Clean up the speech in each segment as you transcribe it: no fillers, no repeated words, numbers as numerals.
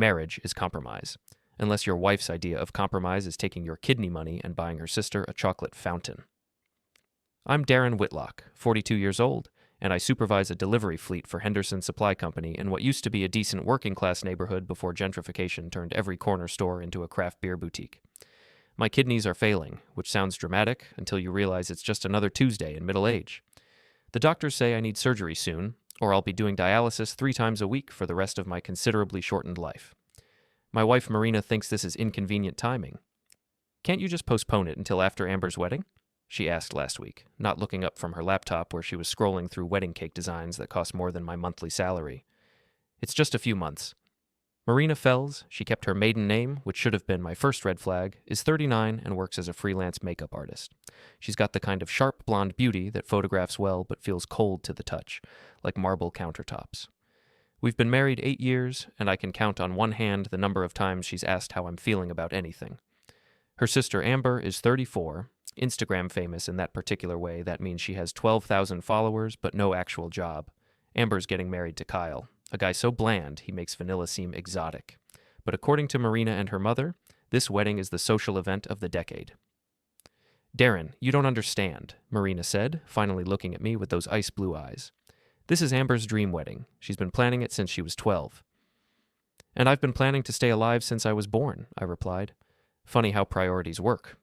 Marriage is compromise. Unless your wife's idea of compromise is taking your kidney money and buying her sister a chocolate fountain. I'm Darren Whitlock, 42 years old, and I supervise a delivery fleet for Henderson Supply Company in what used to be a decent working-class neighborhood before gentrification turned every corner store into a craft beer boutique. My kidneys are failing, which sounds dramatic until you realize it's just another Tuesday in middle age. The doctors say I need surgery soon, or I'll be doing dialysis 3 times a week for the rest of my considerably shortened life. My wife Marina thinks this is inconvenient timing. Can't you just postpone it until after Amber's wedding? She asked last week, not looking up from her laptop where she was scrolling through wedding cake designs that cost more than my monthly salary. It's just a few months. Marina Fells, she kept her maiden name, which should have been my first red flag, is 39 and works as a freelance makeup artist. She's got the kind of sharp blonde beauty that photographs well but feels cold to the touch, like marble countertops. We've been married 8 years, and I can count on one hand the number of times she's asked how I'm feeling about anything. Her sister Amber is 34, Instagram famous in that particular way. That means she has 12,000 followers but no actual job. Amber's getting married to Kyle, a guy so bland he makes vanilla seem exotic. But according to Marina and her mother, this wedding is the social event of the decade. Darren, you don't understand, Marina said, finally looking at me with those ice blue eyes. This is Amber's dream wedding. She's been planning it since she was 12. And I've been planning to stay alive since I was born, I replied. Funny how priorities work.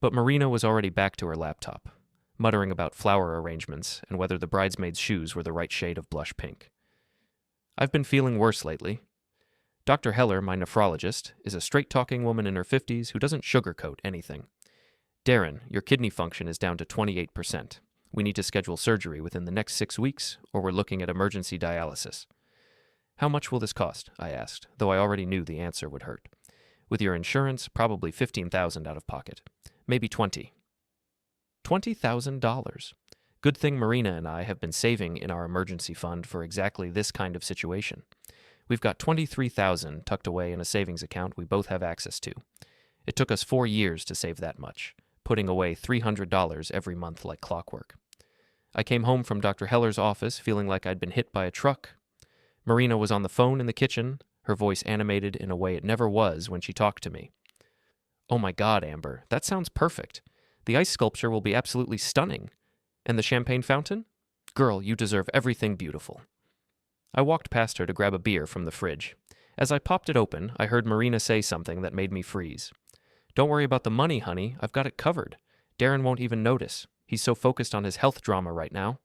But Marina was already back to her laptop, muttering about flower arrangements and whether the bridesmaids' shoes were the right shade of blush pink. I've been feeling worse lately. Dr. Heller, my nephrologist, is a straight-talking woman in her 50s who doesn't sugarcoat anything. Darren, your kidney function is down to 28%. We need to schedule surgery within the next 6 weeks, or we're looking at emergency dialysis. How much will this cost? I asked, though I already knew the answer would hurt. With your insurance, probably $15,000 out of pocket. Maybe $20,000. $20,000. Good thing Marina and I have been saving in our emergency fund for exactly this kind of situation. We've got $23,000 tucked away in a savings account we both have access to. It took us 4 years to save that much, putting away $300 every month like clockwork. I came home from Dr. Heller's office feeling like I'd been hit by a truck. Marina was on the phone in the kitchen, her voice animated in a way it never was when she talked to me. Oh my God, Amber, that sounds perfect. The ice sculpture will be absolutely stunning. And the champagne fountain? Girl, you deserve everything beautiful. I walked past her to grab a beer from the fridge. As I popped it open, I heard Marina say something that made me freeze. Don't worry about the money, honey. I've got it covered. Darren won't even notice. He's so focused on his health drama right now.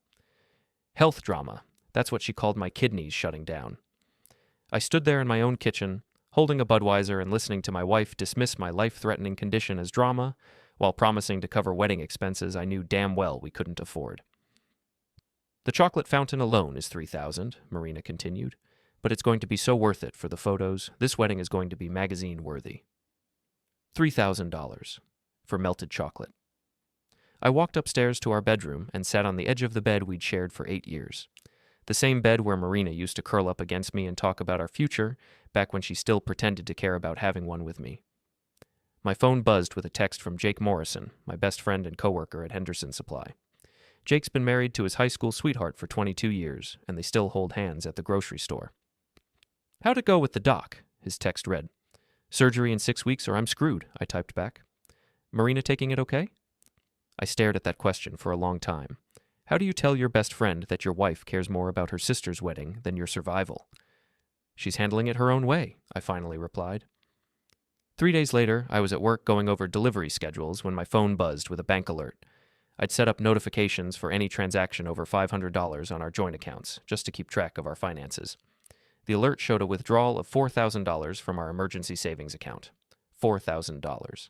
Health drama. That's what she called my kidneys shutting down. I stood there in my own kitchen, holding a Budweiser and listening to my wife dismiss my life-threatening condition as drama, while promising to cover wedding expenses I knew damn well we couldn't afford. The chocolate fountain alone is $3,000, Marina continued, but it's going to be so worth it for the photos. This wedding is going to be magazine-worthy. $3,000 for melted chocolate. I walked upstairs to our bedroom and sat on the edge of the bed we'd shared for 8 years. The same bed where Marina used to curl up against me and talk about our future, back when she still pretended to care about having one with me. My phone buzzed with a text from Jake Morrison, my best friend and coworker at Henderson Supply. Jake's been married to his high school sweetheart for 22 years, and they still hold hands at the grocery store. How'd it go with the doc? His text read. Surgery in 6 weeks or I'm screwed, I typed back. Marina taking it okay? I stared at that question for a long time. How do you tell your best friend that your wife cares more about her sister's wedding than your survival? She's handling it her own way, I finally replied. 3 days later, I was at work going over delivery schedules when my phone buzzed with a bank alert. I'd set up notifications for any transaction over $500 on our joint accounts, just to keep track of our finances. The alert showed a withdrawal of $4,000 from our emergency savings account. $4,000.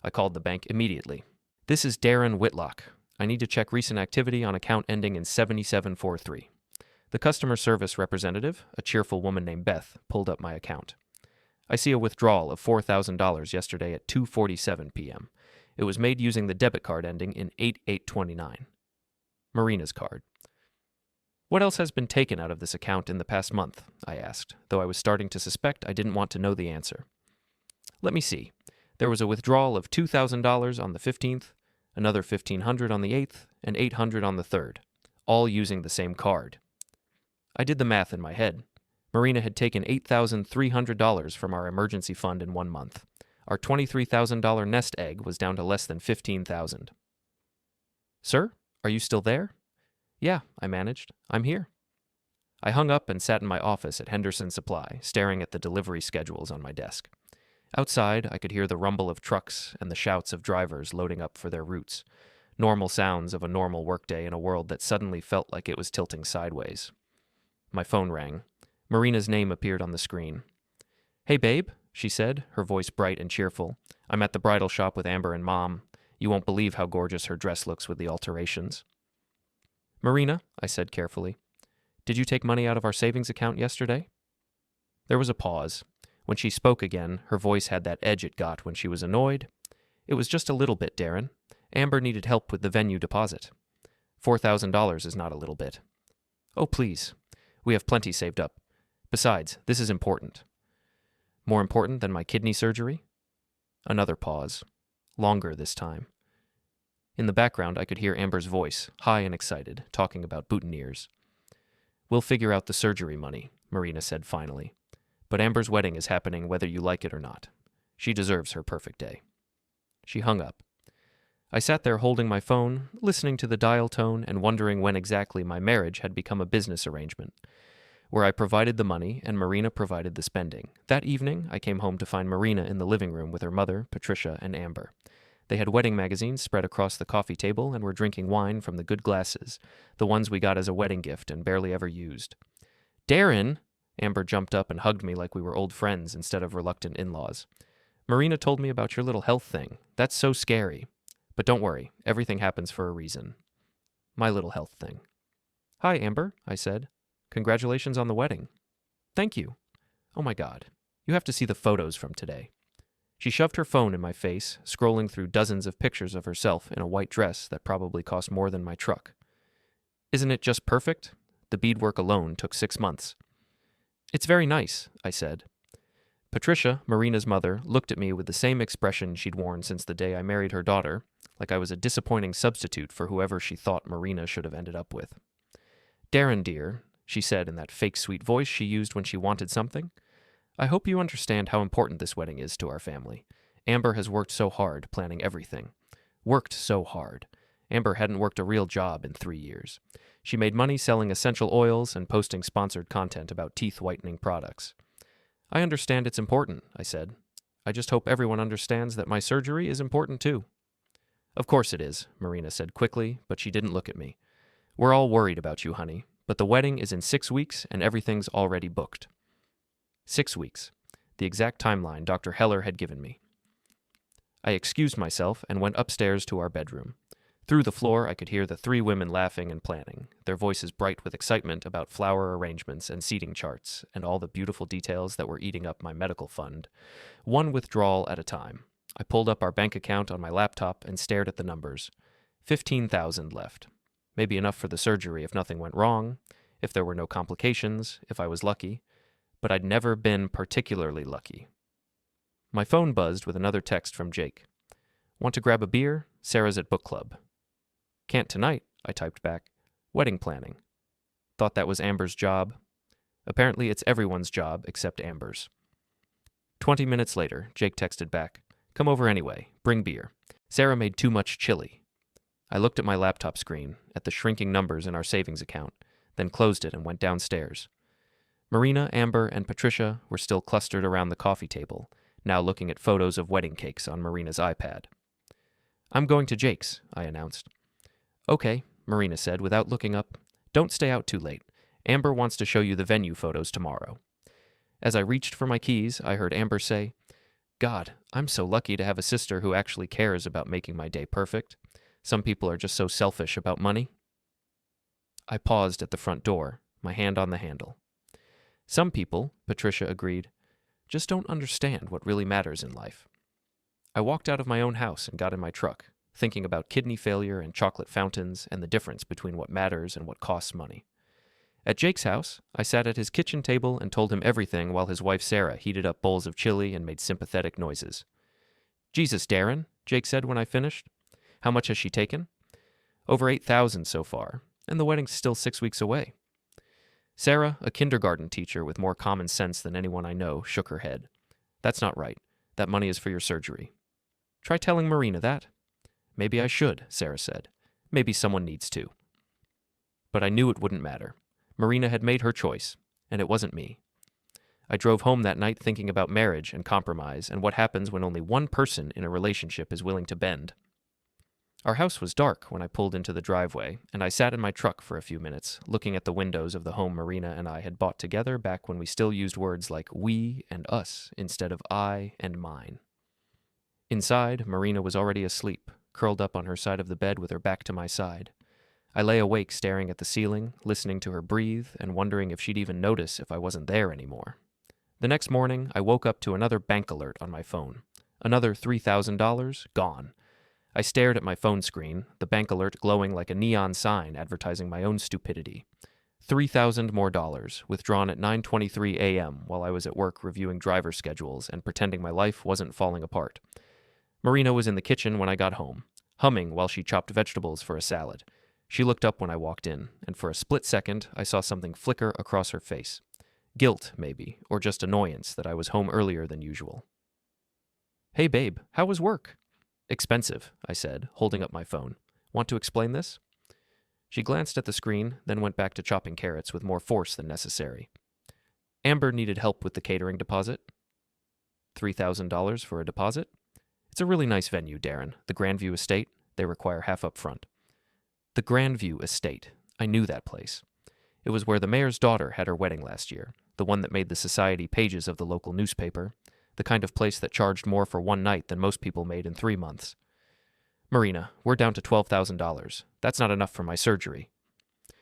I called the bank immediately. This is Darren Whitlock. I need to check recent activity on account ending in 7743. The customer service representative, a cheerful woman named Beth, pulled up my account. I see a withdrawal of $4,000 yesterday at 2:47 p.m. It was made using the debit card ending in 8829. Marina's card. What else has been taken out of this account in the past month? I asked, though I was starting to suspect I didn't want to know the answer. Let me see. There was a withdrawal of $2,000 on the 15th, another $1,500 on the 8th, and $800 on the 3rd, all using the same card. I did the math in my head. Marina had taken $8,300 from our emergency fund in 1 month. Our $23,000 nest egg was down to less than $15,000. Sir, are you still there? Yeah, I managed. I'm here. I hung up and sat in my office at Henderson Supply, staring at the delivery schedules on my desk. Outside, I could hear the rumble of trucks and the shouts of drivers loading up for their routes. Normal sounds of a normal workday in a world that suddenly felt like it was tilting sideways. My phone rang. Marina's name appeared on the screen. Hey, babe, she said, her voice bright and cheerful. I'm at the bridal shop with Amber and Mom. You won't believe how gorgeous her dress looks with the alterations. Marina, I said carefully, did you take money out of our savings account yesterday? There was a pause. When she spoke again, her voice had that edge it got when she was annoyed. It was just a little bit, Darren. Amber needed help with the venue deposit. $4,000 is not a little bit. Oh, please. We have plenty saved up. Besides, this is important. More important than my kidney surgery? Another pause. Longer this time. In the background, I could hear Amber's voice, high and excited, talking about boutonnieres. We'll figure out the surgery money, Marina said finally. But Amber's wedding is happening whether you like it or not. She deserves her perfect day. She hung up. I sat there holding my phone, listening to the dial tone and wondering when exactly my marriage had become a business arrangement, where I provided the money and Marina provided the spending. That evening, I came home to find Marina in the living room with her mother, Patricia, and Amber. They had wedding magazines spread across the coffee table and were drinking wine from the good glasses, the ones we got as a wedding gift and barely ever used. Darren! Amber jumped up and hugged me like we were old friends instead of reluctant in-laws. Marina told me about your little health thing. That's so scary. But don't worry, everything happens for a reason. My little health thing. Hi, Amber, I said. Congratulations on the wedding. Thank you. Oh my God, you have to see the photos from today. She shoved her phone in my face, scrolling through dozens of pictures of herself in a white dress that probably cost more than my truck. Isn't it just perfect? The beadwork alone took 6 months. It's very nice, I said. Patricia, Marina's mother, looked at me with the same expression she'd worn since the day I married her daughter, like I was a disappointing substitute for whoever she thought Marina should have ended up with. Darren, dear, she said in that fake sweet voice she used when she wanted something, I hope you understand how important this wedding is to our family. Amber has worked so hard planning everything. Worked so hard. Amber hadn't worked a real job in 3 years. She made money selling essential oils and posting sponsored content about teeth-whitening products. I understand it's important, I said. I just hope everyone understands that my surgery is important too. Of course it is, Marina said quickly, but she didn't look at me. We're all worried about you, honey, but the wedding is in 6 weeks and everything's already booked. 6 weeks, the exact timeline Dr. Heller had given me. I excused myself and went upstairs to our bedroom. Through the floor, I could hear the 3 women laughing and planning, their voices bright with excitement about flower arrangements and seating charts and all the beautiful details that were eating up my medical fund, one withdrawal at a time. I pulled up our bank account on my laptop and stared at the numbers. 15,000 left. Maybe enough for the surgery if nothing went wrong, if there were no complications, if I was lucky. But I'd never been particularly lucky. My phone buzzed with another text from Jake. Want to grab a beer? Sarah's at book club. Can't tonight, I typed back. Wedding planning. Thought that was Amber's job. Apparently it's everyone's job except Amber's. 20 minutes later, Jake texted back. Come over anyway. Bring beer. Sarah made too much chili. I looked at my laptop screen, at the shrinking numbers in our savings account, then closed it and went downstairs. Marina, Amber, and Patricia were still clustered around the coffee table, now looking at photos of wedding cakes on Marina's iPad. I'm going to Jake's, I announced. Okay, Marina said without looking up. Don't stay out too late. Amber wants to show you the venue photos tomorrow. As I reached for my keys, I heard Amber say, God, I'm so lucky to have a sister who actually cares about making my day perfect. Some people are just so selfish about money. I paused at the front door, my hand on the handle. Some people, Patricia agreed, just don't understand what really matters in life. I walked out of my own house and got in my truck, thinking about kidney failure and chocolate fountains and the difference between what matters and what costs money. At Jake's house, I sat at his kitchen table and told him everything while his wife Sarah heated up bowls of chili and made sympathetic noises. Jesus, Darren, Jake said when I finished. How much has she taken? Over 8,000 so far, and the wedding's still 6 weeks away. Sarah, a kindergarten teacher with more common sense than anyone I know, shook her head. That's not right. That money is for your surgery. Try telling Marina that. Maybe I should, Sarah said. Maybe someone needs to. But I knew it wouldn't matter. Marina had made her choice, and it wasn't me. I drove home that night thinking about marriage and compromise and what happens when only one person in a relationship is willing to bend. Our house was dark when I pulled into the driveway, and I sat in my truck for a few minutes, looking at the windows of the home Marina and I had bought together back when we still used words like we and us instead of I and mine. Inside, Marina was already asleep, curled up on her side of the bed with her back to my side. I lay awake staring at the ceiling, listening to her breathe, and wondering if she'd even notice if I wasn't there anymore. The next morning, I woke up to another bank alert on my phone. Another $3,000 gone. I stared at my phone screen, the bank alert glowing like a neon sign advertising my own stupidity. $3,000 more, withdrawn at 9:23 a.m. while I was at work reviewing driver schedules and pretending my life wasn't falling apart. Marina was in the kitchen when I got home, humming while she chopped vegetables for a salad. She looked up when I walked in, and for a split second, I saw something flicker across her face. Guilt, maybe, or just annoyance that I was home earlier than usual. Hey, babe, how was work? Expensive, I said, holding up my phone. Want to explain this? She glanced at the screen, then went back to chopping carrots with more force than necessary. Amber needed help with the catering deposit. $3,000 for a deposit? It's a really nice venue, Darren, the Grandview Estate. They require half up front. The Grandview Estate. I knew that place. It was where the mayor's daughter had her wedding last year, the one that made the society pages of the local newspaper, the kind of place that charged more for one night than most people made in 3 months. Marina, we're down to $12,000. That's not enough for my surgery.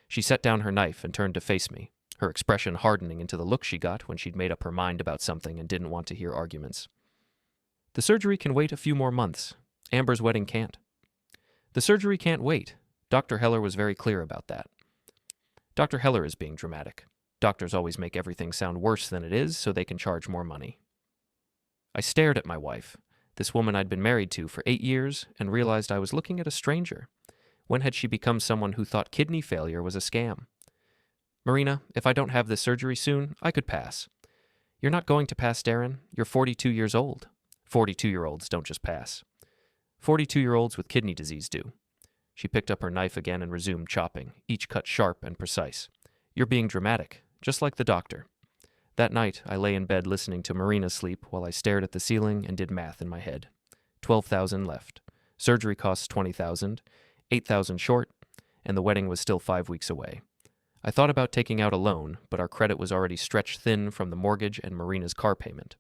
She set down her knife and turned to face me, her expression hardening into the look she got when she'd made up her mind about something and didn't want to hear arguments. The surgery can wait a few more months. Amber's wedding can't. The surgery can't wait. Dr. Heller was very clear about that. Dr. Heller is being dramatic. Doctors always make everything sound worse than it is so they can charge more money. I stared at my wife, this woman I'd been married to for 8 years, and realized I was looking at a stranger. When had she become someone who thought kidney failure was a scam? Marina, if I don't have this surgery soon, I could pass. You're not going to pass, Darren. You're 42 years old. 42-year-olds don't just pass. 42-year-olds with kidney disease do. She picked up her knife again and resumed chopping, each cut sharp and precise. You're being dramatic, just like the doctor. That night, I lay in bed listening to Marina sleep while I stared at the ceiling and did math in my head. 12,000 left. Surgery costs 20,000, 8,000 short, and the wedding was still 5 weeks away. I thought about taking out a loan, but our credit was already stretched thin from the mortgage and Marina's car payment.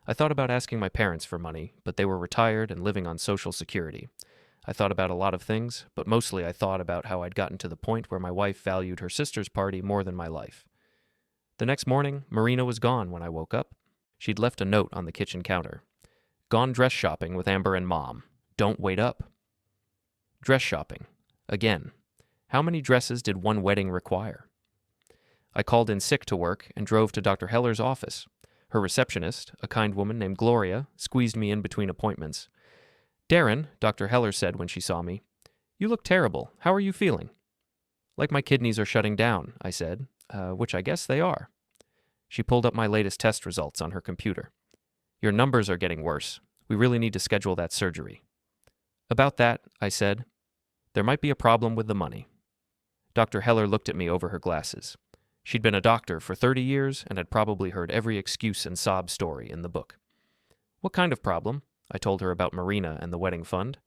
I thought about asking my parents for money, but they were retired and living on Social Security. I thought about a lot of things, but mostly I thought about how I'd gotten to the point where my wife valued her sister's party more than my life. The next morning, Marina was gone when I woke up. She'd left a note on the kitchen counter. Gone dress shopping with Amber and Mom. Don't wait up. Dress shopping. Again. How many dresses did one wedding require? I called in sick to work and drove to Dr. Heller's office. Her receptionist, a kind woman named Gloria, squeezed me in between appointments. Darren, Dr. Heller said when she saw me, you look terrible. How are you feeling? Like my kidneys are shutting down, I said, which I guess they are. She pulled up my latest test results on her computer. Your numbers are getting worse. We really need to schedule that surgery. About that, I said, there might be a problem with the money. Dr. Heller looked at me over her glasses. She'd been a doctor for 30 years and had probably heard every excuse and sob story in the book. What kind of problem? I told her about Marina and the wedding fund.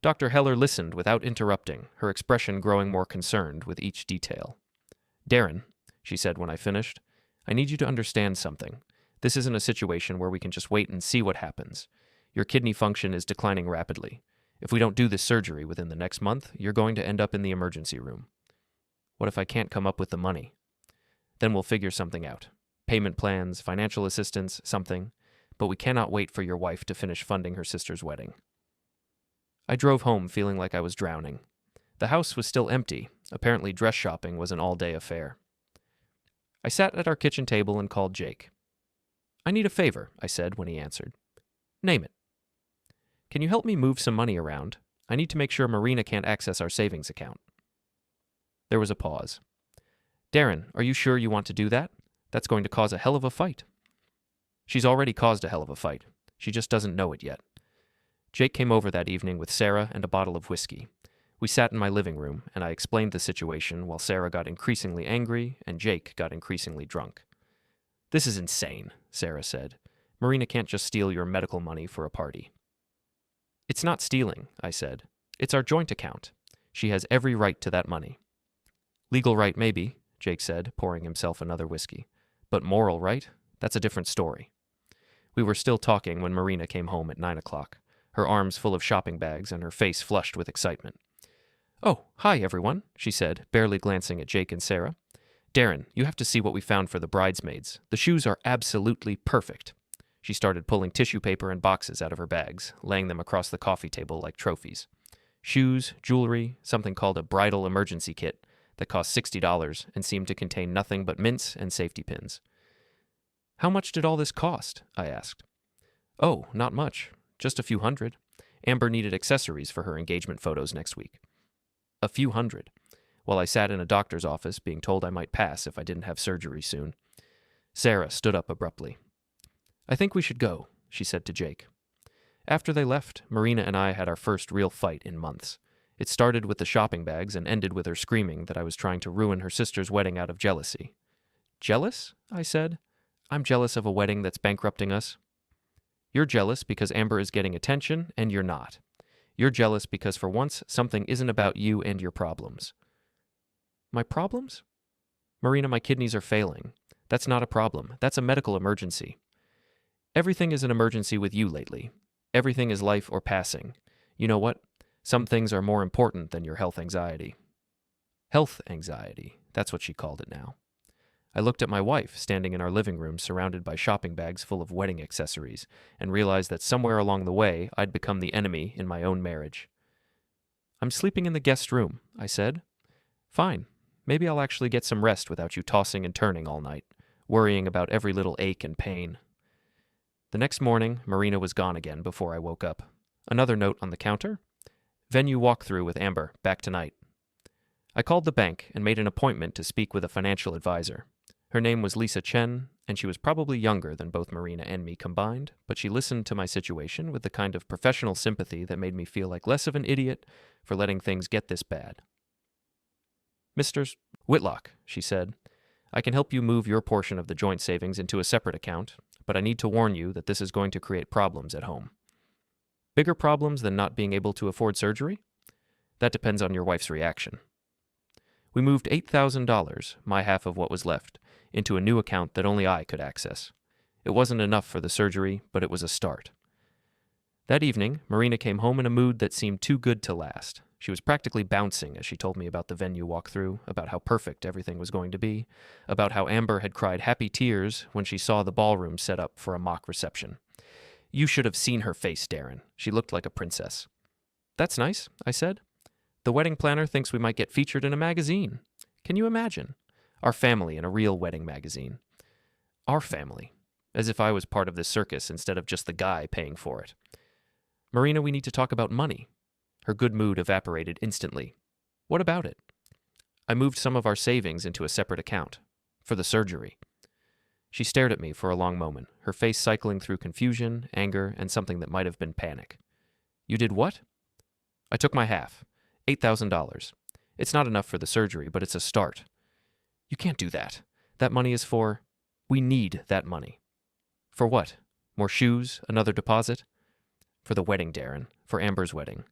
Dr. Heller listened without interrupting, her expression growing more concerned with each detail. Darren, she said when I finished, I need you to understand something. This isn't a situation where we can just wait and see what happens. Your kidney function is declining rapidly. If we don't do this surgery within the next month, you're going to end up in the emergency room. What if I can't come up with the money? Then we'll figure something out. Payment plans, financial assistance, something. But we cannot wait for your wife to finish funding her sister's wedding. I drove home feeling like I was drowning. The house was still empty. Apparently dress shopping was an all-day affair. I sat at our kitchen table and called Jake. I need a favor, I said when he answered. Name it. Can you help me move some money around? I need to make sure Marina can't access our savings account. There was a pause. Darren, are you sure you want to do that? That's going to cause a hell of a fight. She's already caused a hell of a fight. She just doesn't know it yet. Jake came over that evening with Sarah and a bottle of whiskey. We sat in my living room, and I explained the situation while Sarah got increasingly angry and Jake got increasingly drunk. This is insane, Sarah said. Marina can't just steal your medical money for a party. It's not stealing, I said. It's our joint account. She has every right to that money. Legal right, maybe, Jake said, pouring himself another whiskey. But moral right? That's a different story. We were still talking when Marina came home at 9 o'clock, her arms full of shopping bags and her face flushed with excitement. Oh, hi, everyone, she said, barely glancing at Jake and Sarah. Darren, you have to see what we found for the bridesmaids. The shoes are absolutely perfect. She started pulling tissue paper and boxes out of her bags, laying them across the coffee table like trophies. Shoes, jewelry, something called a bridal emergency kit that cost $60 and seemed to contain nothing but mints and safety pins. How much did all this cost? I asked. Oh, not much. Just a few hundred. Amber needed accessories for her engagement photos next week. A few hundred. While I sat in a doctor's office being told I might pass if I didn't have surgery soon. Sarah stood up abruptly. I think we should go, she said to Jake. After they left, Marina and I had our first real fight in months. It started with the shopping bags and ended with her screaming that I was trying to ruin her sister's wedding out of jealousy. Jealous? I said. I'm jealous of a wedding that's bankrupting us. You're jealous because Amber is getting attention, and you're not. You're jealous because for once something isn't about you and your problems. My problems? Marina, my kidneys are failing. That's not a problem. That's a medical emergency. Everything is an emergency with you lately. Everything is life or passing. You know what? Some things are more important than your health anxiety. Health anxiety, that's what she called it now. I looked at my wife, standing in our living room surrounded by shopping bags full of wedding accessories, and realized that somewhere along the way I'd become the enemy in my own marriage. I'm sleeping in the guest room, I said. Fine. Maybe I'll actually get some rest without you tossing and turning all night, worrying about every little ache and pain. The next morning, Marina was gone again before I woke up. Another note on the counter. Venue walkthrough with Amber, back tonight. I called the bank and made an appointment to speak with a financial advisor. Her name was Lisa Chen, and she was probably younger than both Marina and me combined, but she listened to my situation with the kind of professional sympathy that made me feel like less of an idiot for letting things get this bad. Mr. Whitlock, she said, I can help you move your portion of the joint savings into a separate account, but I need to warn you that this is going to create problems at home. Bigger problems than not being able to afford surgery? That depends on your wife's reaction. We moved $8,000, my half of what was left, into a new account that only I could access. It wasn't enough for the surgery, but it was a start. That evening, Marina came home in a mood that seemed too good to last. She was practically bouncing as she told me about the venue walkthrough, about how perfect everything was going to be, about how Amber had cried happy tears when she saw the ballroom set up for a mock reception. You should have seen her face, Darren. She looked like a princess. That's nice, I said. The wedding planner thinks we might get featured in a magazine. Can you imagine? Our family in a real wedding magazine. Our family. As if I was part of this circus instead of just the guy paying for it. Marina, we need to talk about money. Her good mood evaporated instantly. What about it? I moved some of our savings into a separate account. For the surgery. She stared at me for a long moment, her face cycling through confusion, anger, and something that might have been panic. You did what? I took my half. $8,000. It's not enough for the surgery, but it's a start. You can't do that. That money is for... We need that money. For what? More shoes? Another deposit? For the wedding, Darren. For Amber's wedding.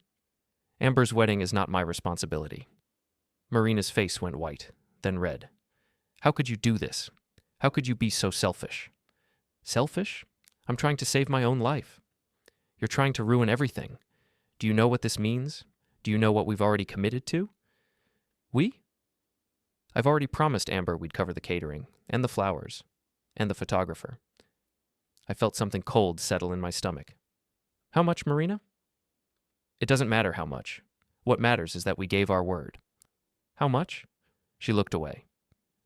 Amber's wedding is not my responsibility. Marina's face went white, then red. How could you do this? How could you be so selfish? Selfish? I'm trying to save my own life. You're trying to ruin everything. Do you know what this means? Do you know what we've already committed to? We? I've already promised Amber we'd cover the catering, and the flowers, and the photographer. I felt something cold settle in my stomach. How much, Marina? It doesn't matter how much. What matters is that we gave our word. How much? She looked away.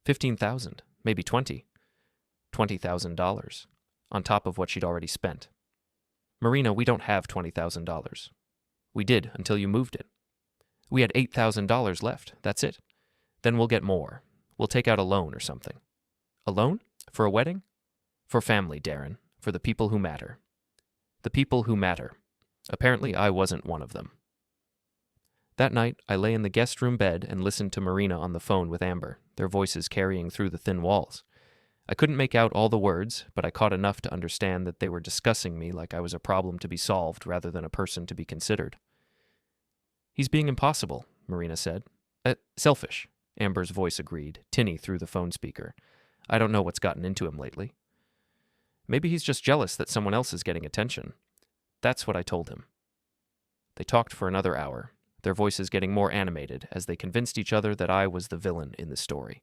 15,000, maybe 20. $20,000, on top of what she'd already spent. Marina, we don't have $20,000. We did until you moved it. We had $8,000 left, that's it. Then we'll get more. We'll take out a loan or something. A loan? For a wedding? For family, Darren. For the people who matter. The people who matter. Apparently, I wasn't one of them. That night, I lay in the guest room bed and listened to Marina on the phone with Amber, their voices carrying through the thin walls. I couldn't make out all the words, but I caught enough to understand that they were discussing me like I was a problem to be solved rather than a person to be considered. He's being impossible, Marina said. Selfish, Amber's voice agreed, tinny through the phone speaker. I don't know what's gotten into him lately. Maybe he's just jealous that someone else is getting attention. That's what I told him. They talked for another hour, their voices getting more animated as they convinced each other that I was the villain in the story.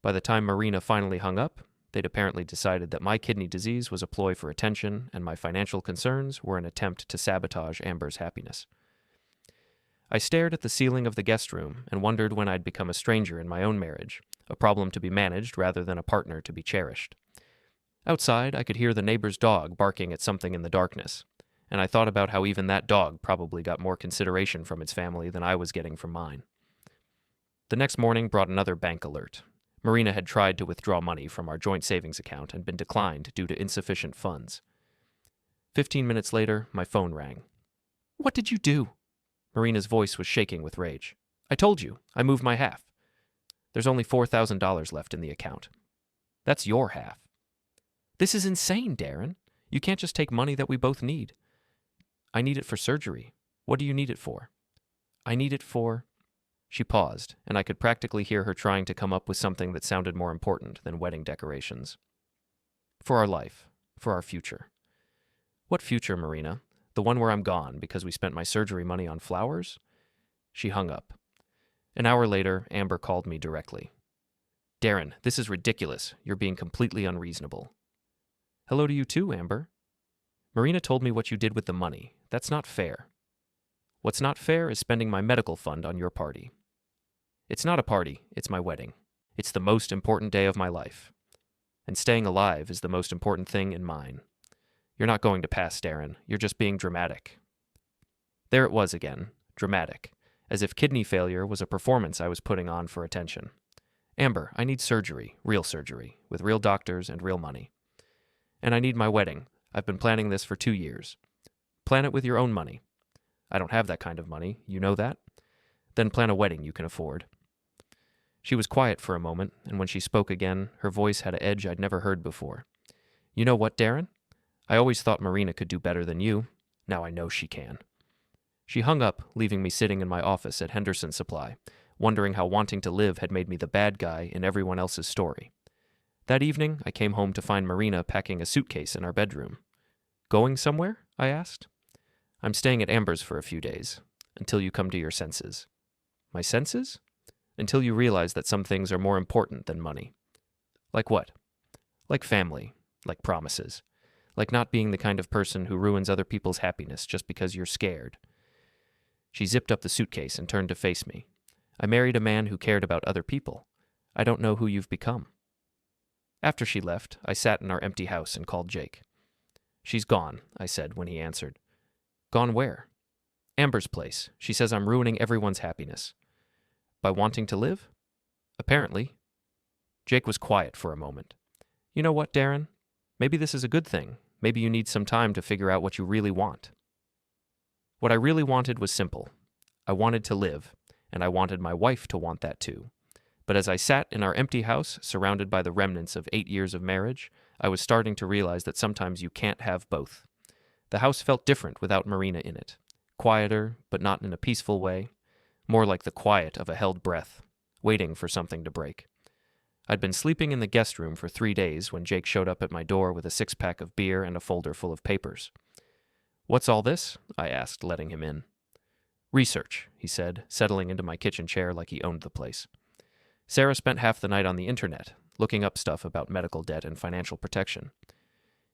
By the time Marina finally hung up, they'd apparently decided that my kidney disease was a ploy for attention and my financial concerns were an attempt to sabotage Amber's happiness. I stared at the ceiling of the guest room and wondered when I'd become a stranger in my own marriage, a problem to be managed rather than a partner to be cherished. Outside, I could hear the neighbor's dog barking at something in the darkness, and I thought about how even that dog probably got more consideration from its family than I was getting from mine. The next morning brought another bank alert. Marina had tried to withdraw money from our joint savings account and been declined due to insufficient funds. 15 minutes later, my phone rang. What did you do? Marina's voice was shaking with rage. I told you, I moved my half. There's only $4,000 left in the account. That's your half. This is insane, Darren. You can't just take money that we both need. I need it for surgery. What do you need it for? I need it for... She paused, and I could practically hear her trying to come up with something that sounded more important than wedding decorations. For our life. For our future. What future, Marina? The one where I'm gone because we spent my surgery money on flowers? She hung up. An hour later, Amber called me directly. Darren, this is ridiculous. You're being completely unreasonable. Hello to you too, Amber. Marina told me what you did with the money. That's not fair. What's not fair is spending my medical fund on your party. It's not a party, it's my wedding. It's the most important day of my life. And staying alive is the most important thing in mine. You're not going to pass, Darren. You're just being dramatic. There it was again, dramatic, as if kidney failure was a performance I was putting on for attention. Amber, I need surgery, real surgery, with real doctors and real money. And I need my wedding. I've been planning this for 2 years. Plan it with your own money. I don't have that kind of money, you know that? Then plan a wedding you can afford. She was quiet for a moment, and when she spoke again, her voice had an edge I'd never heard before. You know what, Darren? I always thought Marina could do better than you. Now I know she can. She hung up, leaving me sitting in my office at Henderson Supply, wondering how wanting to live had made me the bad guy in everyone else's story. That evening, I came home to find Marina packing a suitcase in our bedroom. Going somewhere? I asked. I'm staying at Amber's for a few days, until you come to your senses. My senses? Until you realize that some things are more important than money. Like what? Like family, like promises, like not being the kind of person who ruins other people's happiness just because you're scared. She zipped up the suitcase and turned to face me. I married a man who cared about other people. I don't know who you've become. After she left, I sat in our empty house and called Jake. She's gone, I said when he answered. Gone where? Amber's place. She says I'm ruining everyone's happiness. By wanting to live? Apparently. Jake was quiet for a moment. You know what, Darren? Maybe this is a good thing. Maybe you need some time to figure out what you really want. What I really wanted was simple. I wanted to live, and I wanted my wife to want that too. But as I sat in our empty house, surrounded by the remnants of 8 years of marriage, I was starting to realize that sometimes you can't have both. The house felt different without Marina in it. Quieter, but not in a peaceful way. More like the quiet of a held breath, waiting for something to break. I'd been sleeping in the guest room for 3 days when Jake showed up at my door with a 6-pack of beer and a folder full of papers. What's all this? I asked, letting him in. Research, he said, settling into my kitchen chair like he owned the place. Sarah spent half the night on the internet, looking up stuff about medical debt and financial protection.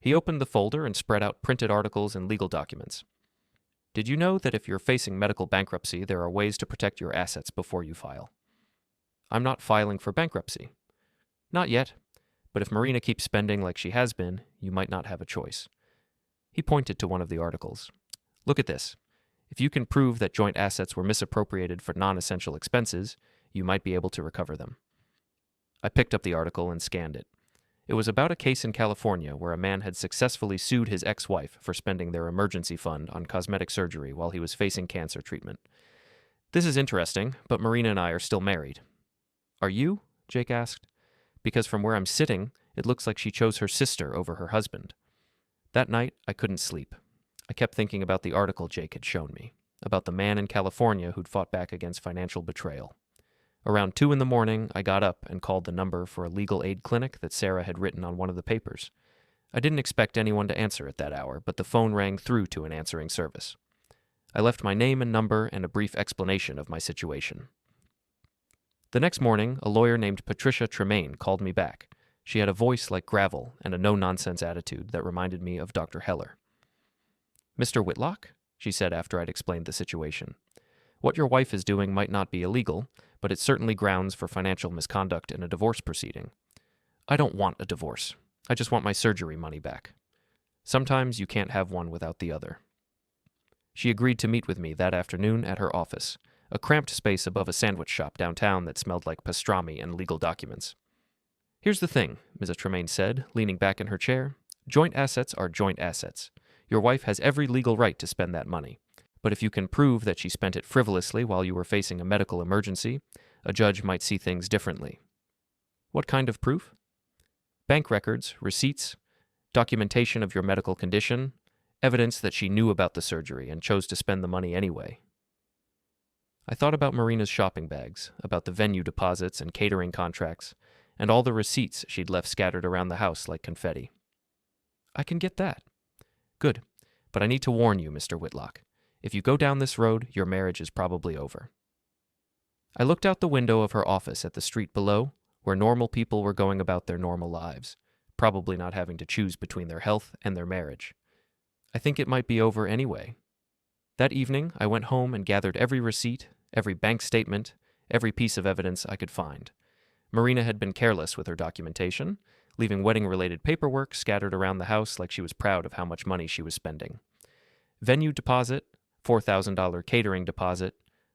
He opened the folder and spread out printed articles and legal documents. Did you know that if you're facing medical bankruptcy, there are ways to protect your assets before you file? I'm not filing for bankruptcy. Not yet, but if Marina keeps spending like she has been, you might not have a choice. He pointed to one of the articles. Look at this. If you can prove that joint assets were misappropriated for non-essential expenses, you might be able to recover them. I picked up the article and scanned it. It was about a case in California where a man had successfully sued his ex-wife for spending their emergency fund on cosmetic surgery while he was facing cancer treatment. This is interesting, but Marina and I are still married. Are you? Jake asked. Because from where I'm sitting, it looks like she chose her sister over her husband. That night, I couldn't sleep. I kept thinking about the article Jake had shown me, about the man in California who'd fought back against financial betrayal. Around 2 a.m, I got up and called the number for a legal aid clinic that Sarah had written on one of the papers. I didn't expect anyone to answer at that hour, but the phone rang through to an answering service. I left my name and number and a brief explanation of my situation. The next morning, a lawyer named Patricia Tremaine called me back. She had a voice like gravel and a no-nonsense attitude that reminded me of Dr. Heller. "Mr. Whitlock?" she said after I'd explained the situation. "What your wife is doing might not be illegal, but it's certainly grounds for financial misconduct in a divorce proceeding. I don't want a divorce. I just want my surgery money back. Sometimes you can't have one without the other." She agreed to meet with me that afternoon at her office, a cramped space above a sandwich shop downtown that smelled like pastrami and legal documents. "Here's the thing," Ms. Tremaine said, leaning back in her chair. "Joint assets are joint assets. Your wife has every legal right to spend that money. But if you can prove that she spent it frivolously while you were facing a medical emergency, a judge might see things differently." "What kind of proof?" "Bank records, receipts, documentation of your medical condition, evidence that she knew about the surgery and chose to spend the money anyway." I thought about Marina's shopping bags, about the venue deposits and catering contracts, and all the receipts she'd left scattered around the house like confetti. "I can get that." "Good, but I need to warn you, Mr. Whitlock. If you go down this road, your marriage is probably over." I looked out the window of her office at the street below, where normal people were going about their normal lives, probably not having to choose between their health and their marriage. I think it might be over anyway. That evening, I went home and gathered every receipt, every bank statement, every piece of evidence I could find. Marina had been careless with her documentation, leaving wedding-related paperwork scattered around the house like she was proud of how much money she was spending. Venue deposit, $4,000 catering deposit,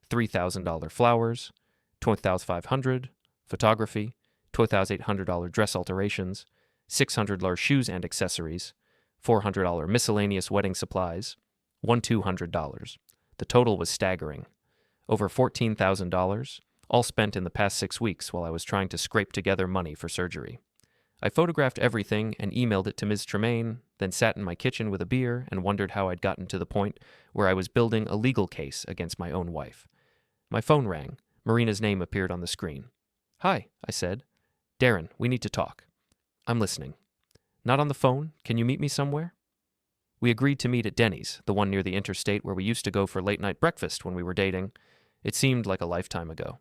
$3,000 flowers, $12,500, photography, $12,800 dress alterations, $600 shoes and accessories, $400 miscellaneous wedding supplies, $1,200. The total was staggering. Over $14,000, all spent in the past 6 weeks while I was trying to scrape together money for surgery. I photographed everything and emailed it to Ms. Tremaine, then sat in my kitchen with a beer and wondered how I'd gotten to the point where I was building a legal case against my own wife. My phone rang. Marina's name appeared on the screen. "Hi," I said. "Darren, we need to talk." "I'm listening." "Not on the phone? Can you meet me somewhere?" We agreed to meet at Denny's, the one near the interstate where we used to go for late-night breakfast when we were dating. It seemed like a lifetime ago.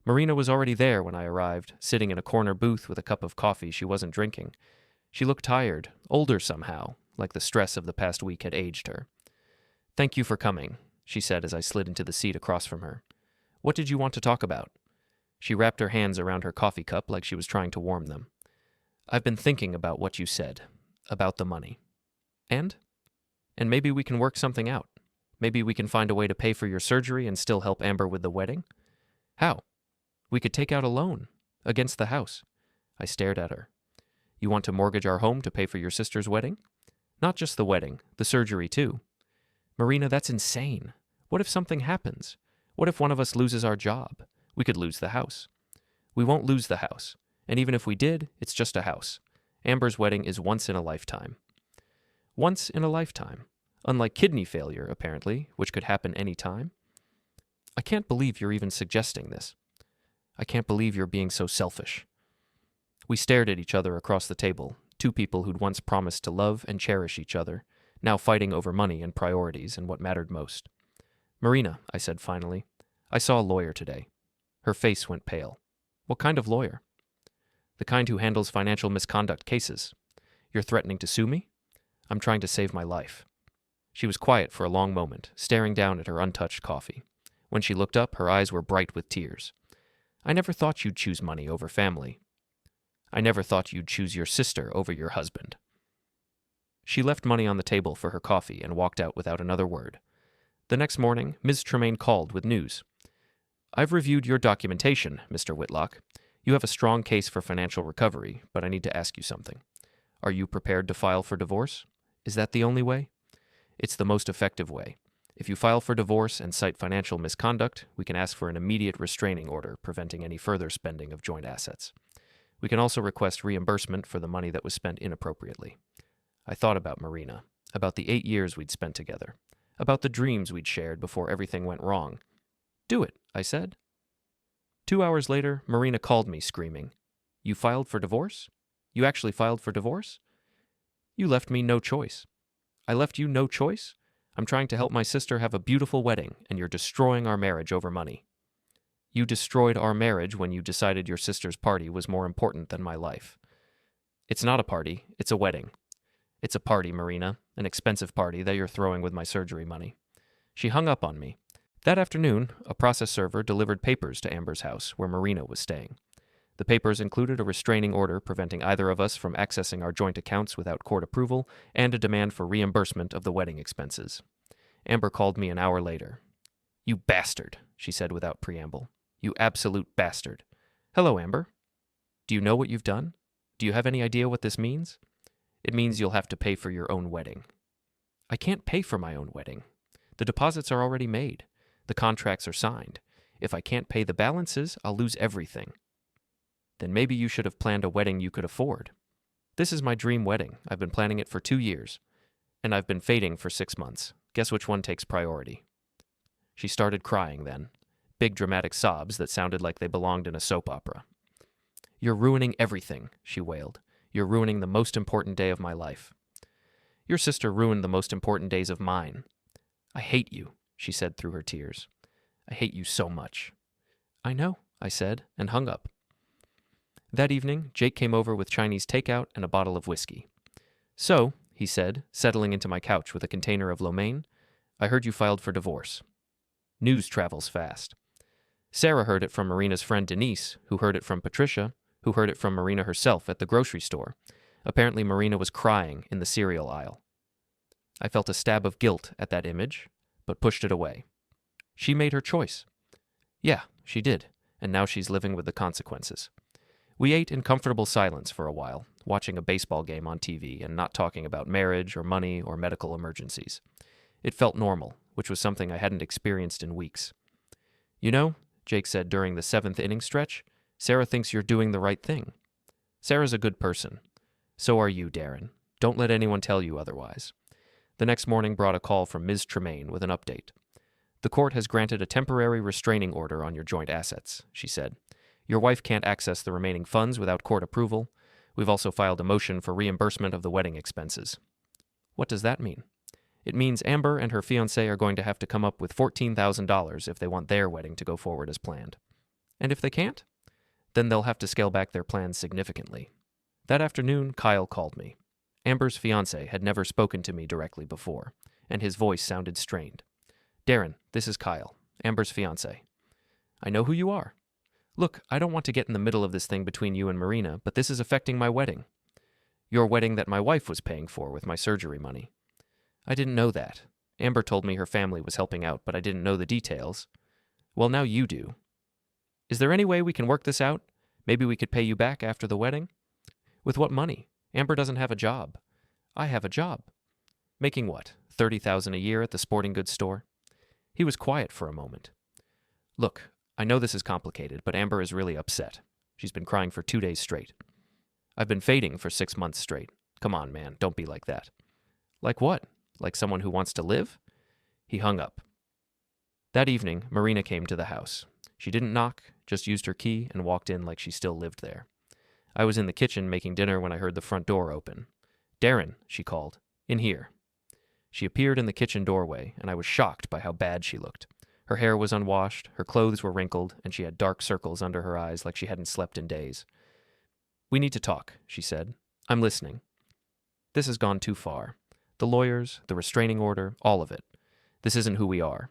Marina was already there when I arrived, sitting in a corner booth with a cup of coffee she wasn't drinking. She looked tired, older somehow, like the stress of the past week had aged her. "Thank you for coming," she said as I slid into the seat across from her. "What did you want to talk about?" She wrapped her hands around her coffee cup like she was trying to warm them. "I've been thinking about what you said, about the money." "And? And maybe we can work something out. Maybe we can find a way to pay for your surgery and still help Amber with the wedding." "How?" "We could take out a loan against the house." I stared at her. "You want to mortgage our home to pay for your sister's wedding?" "Not just the wedding, the surgery too." "Marina, that's insane. What if something happens? What if one of us loses our job? We could lose the house." "We won't lose the house. And even if we did, it's just a house. Amber's wedding is once in a lifetime." Once in a lifetime. Unlike kidney failure, apparently, which could happen any time. "I can't believe you're even suggesting this. I can't believe you're being so selfish." We stared at each other across the table, two people who'd once promised to love and cherish each other, now fighting over money and priorities and what mattered most. "Marina," I said finally, "I saw a lawyer today." Her face went pale. "What kind of lawyer?" "The kind who handles financial misconduct cases." "You're threatening to sue me?" "I'm trying to save my life." She was quiet for a long moment, staring down at her untouched coffee. When she looked up, her eyes were bright with tears. "I never thought you'd choose money over family." "I never thought you'd choose your sister over your husband." She left money on the table for her coffee and walked out without another word. The next morning, Ms. Tremaine called with news. "I've reviewed your documentation, Mr. Whitlock. You have a strong case for financial recovery, but I need to ask you something. Are you prepared to file for divorce? Is that the only way? It's the most effective way. If you file for divorce and cite financial misconduct, we can ask for an immediate restraining order preventing any further spending of joint assets. We can also request reimbursement for the money that was spent inappropriately. I thought about Marina, about the 8 years we'd spent together, about the dreams we'd shared before everything went wrong. Do it, I said. 2 hours later, Marina called me screaming, "You filed for divorce? You actually filed for divorce? You left me no choice." I left you no choice? I'm trying to help my sister have a beautiful wedding, and you're destroying our marriage over money. You destroyed our marriage when you decided your sister's party was more important than my life. It's not a party, it's a wedding. It's a party, Marina, an expensive party that you're throwing with my surgery money. She hung up on me. That afternoon, a process server delivered papers to Amber's house, where Marina was staying. The papers included a restraining order preventing either of us from accessing our joint accounts without court approval and a demand for reimbursement of the wedding expenses. Amber called me an hour later. "You bastard," she said without preamble. "You absolute bastard." "Hello, Amber. Do you know what you've done? Do you have any idea what this means?" "It means you'll have to pay for your own wedding." "I can't pay for my own wedding. The deposits are already made. The contracts are signed. If I can't pay the balances, I'll lose everything." "Then maybe you should have planned a wedding you could afford." "This is my dream wedding. I've been planning it for 2 years. And I've been fading for 6 months. Guess which one takes priority?" She started crying then. Big dramatic sobs that sounded like they belonged in a soap opera. "You're ruining everything," she wailed. "You're ruining the most important day of my life." "Your sister ruined the most important days of mine." "I hate you," she said through her tears. "I hate you so much." "I know," I said, and hung up. That evening, Jake came over with Chinese takeout and a bottle of whiskey. "So," he said, settling into my couch with a container of lo mein, "I heard you filed for divorce." News travels fast. Sarah heard it from Marina's friend Denise, who heard it from Patricia, who heard it from Marina herself at the grocery store. Apparently Marina was crying in the cereal aisle. I felt a stab of guilt at that image, but pushed it away. She made her choice. Yeah, she did, and now she's living with the consequences. We ate in comfortable silence for a while, watching a baseball game on TV and not talking about marriage or money or medical emergencies. It felt normal, which was something I hadn't experienced in weeks. "You know," Jake said during the 7th inning stretch, "Sarah thinks you're doing the right thing." Sarah's a good person. So are you, Darren. Don't let anyone tell you otherwise. The next morning brought a call from Ms. Tremaine with an update. "The court has granted a temporary restraining order on your joint assets," she said. "Your wife can't access the remaining funds without court approval. We've also filed a motion for reimbursement of the wedding expenses." "What does that mean?" "It means Amber and her fiancé are going to have to come up with $14,000 if they want their wedding to go forward as planned." "And if they can't?" "Then they'll have to scale back their plans significantly." That afternoon, Kyle called me. Amber's fiancé had never spoken to me directly before, and his voice sounded strained. "Darren, this is Kyle, Amber's fiancé." "I know who you are." "Look, I don't want to get in the middle of this thing between you and Marina, but this is affecting my wedding." "Your wedding that my wife was paying for with my surgery money." "I didn't know that. Amber told me her family was helping out, but I didn't know the details." "Well, now you do." "Is there any way we can work this out? Maybe we could pay you back after the wedding?" "With what money? Amber doesn't have a job." "I have a job." "Making what, $30,000 a year at the sporting goods store?" He was quiet for a moment. "Look, I know this is complicated, but Amber is really upset. She's been crying for 2 days straight." "I've been fading for 6 months straight. Come on, man, don't be like that." "Like what? Like someone who wants to live?" He hung up. That evening, Marina came to the house. She didn't knock, just used her key and walked in like she still lived there. I was in the kitchen making dinner when I heard the front door open. "Darren," she called, "in here." She appeared in the kitchen doorway, and I was shocked by how bad she looked. Her hair was unwashed, her clothes were wrinkled, and she had dark circles under her eyes like she hadn't slept in days. "We need to talk," she said. "I'm listening." "This has gone too far. The lawyers, the restraining order, all of it. This isn't who we are."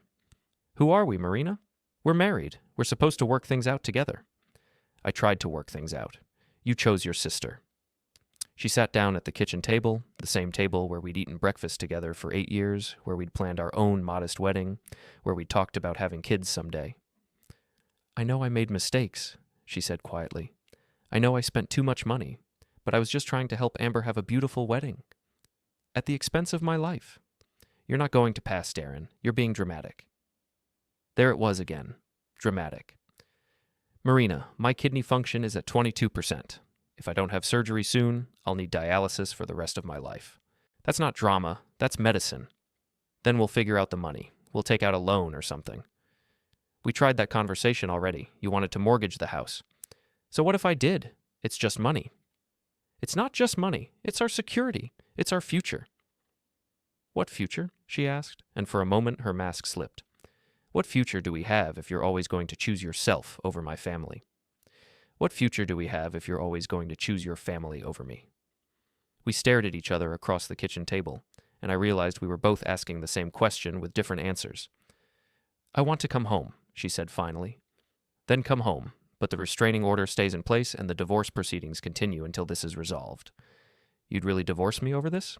"Who are we, Marina?" "We're married. We're supposed to work things out together." "I tried to work things out. You chose your sister." She sat down at the kitchen table, the same table where we'd eaten breakfast together for 8 years, where we'd planned our own modest wedding, where we'd talked about having kids someday. "I know I made mistakes," she said quietly. I know I spent too much money, but I was just trying to help Amber have a beautiful wedding. At the expense of my life. You're not going to pass, Darren. You're being dramatic. There it was again. Dramatic. Marina, my kidney function is at 22%. If I don't have surgery soon, I'll need dialysis for the rest of my life. That's not drama, that's medicine. Then we'll figure out the money. We'll take out a loan or something. We tried that conversation already. You wanted to mortgage the house. So what if I did? It's just money. It's not just money. It's our security. It's our future. What future? She asked, and for a moment her mask slipped. What future do we have if you're always going to choose yourself over my family? What future do we have if you're always going to choose your family over me? We stared at each other across the kitchen table, and I realized we were both asking the same question with different answers. I want to come home, she said finally. Then come home, but the restraining order stays in place and the divorce proceedings continue until this is resolved. You'd really divorce me over this?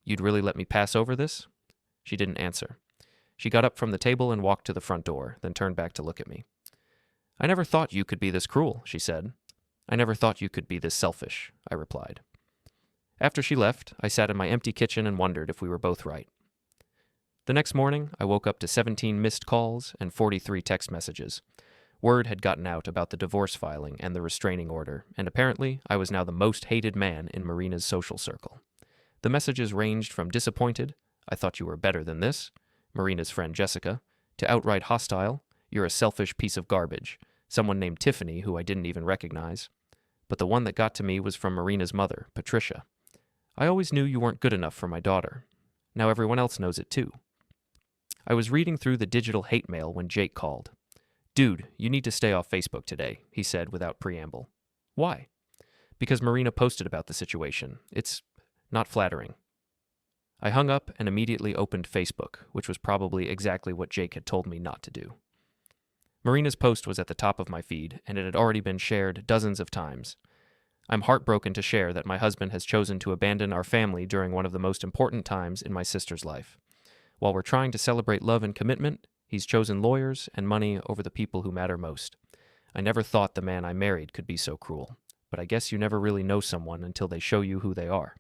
You'd really let me pass over this? She didn't answer. She got up from the table and walked to the front door, then turned back to look at me. I never thought you could be this cruel, she said. I never thought you could be this selfish, I replied. After she left, I sat in my empty kitchen and wondered if we were both right. The next morning, I woke up to 17 missed calls and 43 text messages. Word had gotten out about the divorce filing and the restraining order, and apparently I was now the most hated man in Marina's social circle. The messages ranged from disappointed, I thought you were better than this, Marina's friend Jessica, to outright hostile, you're a selfish piece of garbage, someone named Tiffany who I didn't even recognize. But the one that got to me was from Marina's mother, Patricia. I always knew you weren't good enough for my daughter. Now everyone else knows it too. I was reading through the digital hate mail when Jake called. Dude, you need to stay off Facebook today, he said without preamble. Why? Because Marina posted about the situation. It's not flattering. I hung up and immediately opened Facebook, which was probably exactly what Jake had told me not to do. Marina's post was at the top of my feed, and it had already been shared dozens of times. I'm heartbroken to share that my husband has chosen to abandon our family during one of the most important times in my sister's life. While we're trying to celebrate love and commitment, he's chosen lawyers and money over the people who matter most. I never thought the man I married could be so cruel, but I guess you never really know someone until they show you who they are.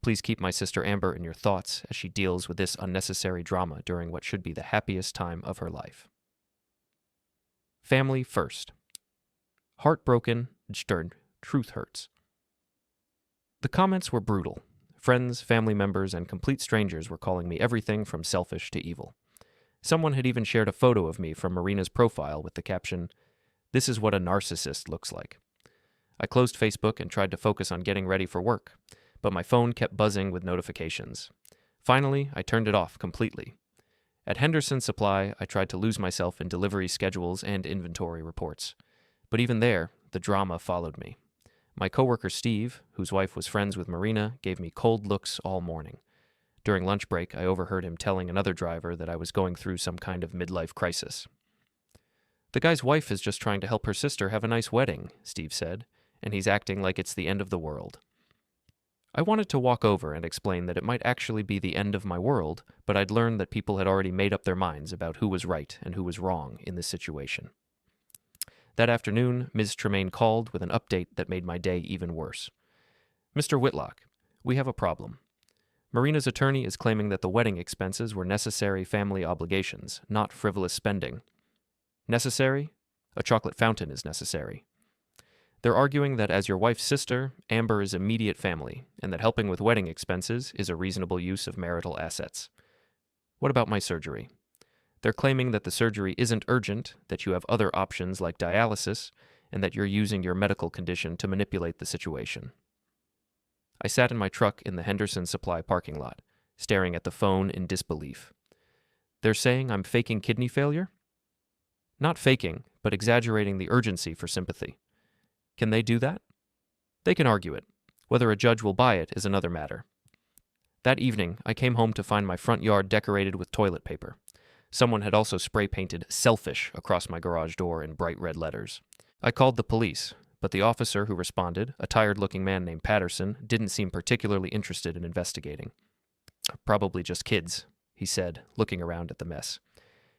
Please keep my sister Amber in your thoughts as she deals with this unnecessary drama during what should be the happiest time of her life. Family first. Heartbroken, stern, truth hurts. The comments were brutal. Friends, family members, and complete strangers were calling me everything from selfish to evil. Someone had even shared a photo of me from Marina's profile with the caption, "This is what a narcissist looks like." I closed Facebook and tried to focus on getting ready for work, but my phone kept buzzing with notifications. Finally, I turned it off completely. At Henderson Supply, I tried to lose myself in delivery schedules and inventory reports. But even there, the drama followed me. My coworker Steve, whose wife was friends with Marina, gave me cold looks all morning. During lunch break, I overheard him telling another driver that I was going through some kind of midlife crisis. The guy's wife is just trying to help her sister have a nice wedding, Steve said, and he's acting like it's the end of the world. I wanted to walk over and explain that it might actually be the end of my world, but I'd learned that people had already made up their minds about who was right and who was wrong in this situation. That afternoon, Ms. Tremaine called with an update that made my day even worse. Mr. Whitlock, we have a problem. Marina's attorney is claiming that the wedding expenses were necessary family obligations, not frivolous spending. Necessary? A chocolate fountain is necessary. They're arguing that as your wife's sister, Amber is immediate family, and that helping with wedding expenses is a reasonable use of marital assets. What about my surgery? They're claiming that the surgery isn't urgent, that you have other options like dialysis, and that you're using your medical condition to manipulate the situation. I sat in my truck in the Henderson Supply parking lot, staring at the phone in disbelief. They're saying I'm faking kidney failure? Not faking, but exaggerating the urgency for sympathy. Can they do that? They can argue it. Whether a judge will buy it is another matter. That evening, I came home to find my front yard decorated with toilet paper. Someone had also spray-painted "selfish" across my garage door in bright red letters. I called the police, but the officer who responded, a tired-looking man named Patterson, didn't seem particularly interested in investigating. Probably just kids, he said, looking around at the mess.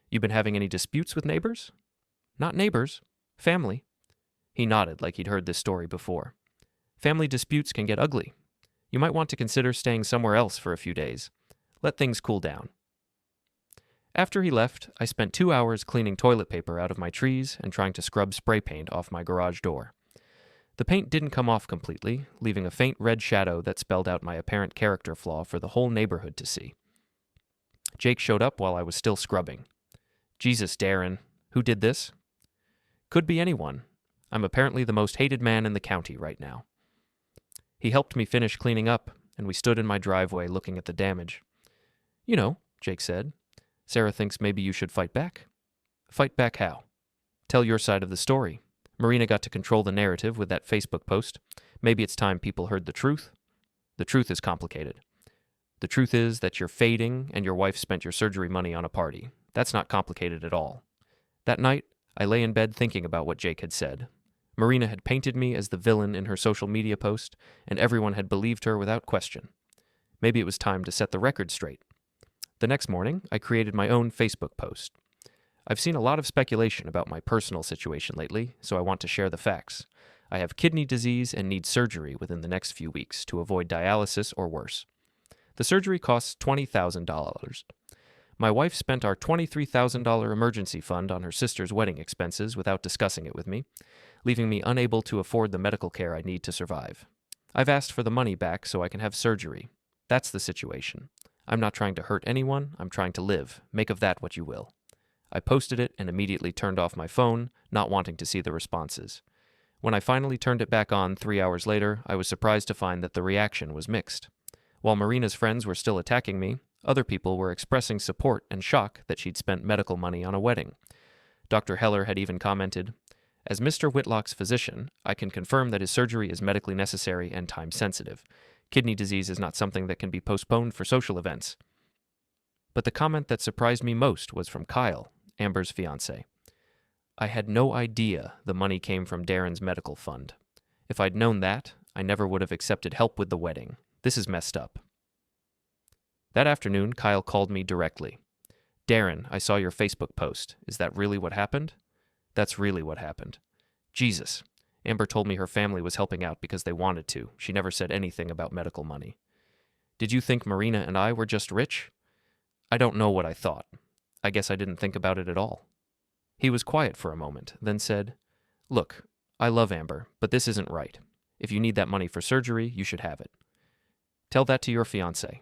You been having any disputes with neighbors? Not neighbors. Family. He nodded like he'd heard this story before. Family disputes can get ugly. You might want to consider staying somewhere else for a few days. Let things cool down. After he left, I spent 2 hours cleaning toilet paper out of my trees and trying to scrub spray paint off my garage door. The paint didn't come off completely, leaving a faint red shadow that spelled out my apparent character flaw for the whole neighborhood to see. Jake showed up while I was still scrubbing. Jesus, Darren, who did this? Could be anyone. I'm apparently the most hated man in the county right now. He helped me finish cleaning up, and we stood in my driveway looking at the damage. You know, Jake said, Sarah thinks maybe you should fight back. Fight back how? Tell your side of the story. Marina got to control the narrative with that Facebook post. Maybe it's time people heard the truth. The truth is complicated. The truth is that you're fading and your wife spent your surgery money on a party. That's not complicated at all. That night, I lay in bed thinking about what Jake had said. Marina had painted me as the villain in her social media post, and everyone had believed her without question. Maybe it was time to set the record straight. The next morning, I created my own Facebook post. I've seen a lot of speculation about my personal situation lately, so I want to share the facts. I have kidney disease and need surgery within the next few weeks to avoid dialysis or worse. The surgery costs $20,000. My wife spent our $23,000 emergency fund on her sister's wedding expenses without discussing it with me, leaving me unable to afford the medical care I need to survive. I've asked for the money back so I can have surgery. That's the situation. I'm not trying to hurt anyone, I'm trying to live. Make of that what you will. I posted it and immediately turned off my phone, not wanting to see the responses. When I finally turned it back on 3 hours later, I was surprised to find that the reaction was mixed. While Marina's friends were still attacking me, other people were expressing support and shock that she'd spent medical money on a wedding. Dr. Heller had even commented, "As Mr. Whitlock's physician, I can confirm that his surgery is medically necessary and time-sensitive. Kidney disease is not something that can be postponed for social events." But the comment that surprised me most was from Kyle, Amber's fiancé. I had no idea the money came from Darren's medical fund. If I'd known that, I never would have accepted help with the wedding. This is messed up. That afternoon, Kyle called me directly. Darren, I saw your Facebook post. Is that really what happened? That's really what happened. Jesus. Amber told me her family was helping out because they wanted to. She never said anything about medical money. Did you think Marina and I were just rich? I don't know what I thought. I guess I didn't think about it at all. He was quiet for a moment, then said, Look, I love Amber, but this isn't right. If you need that money for surgery, you should have it. Tell that to your fiancé.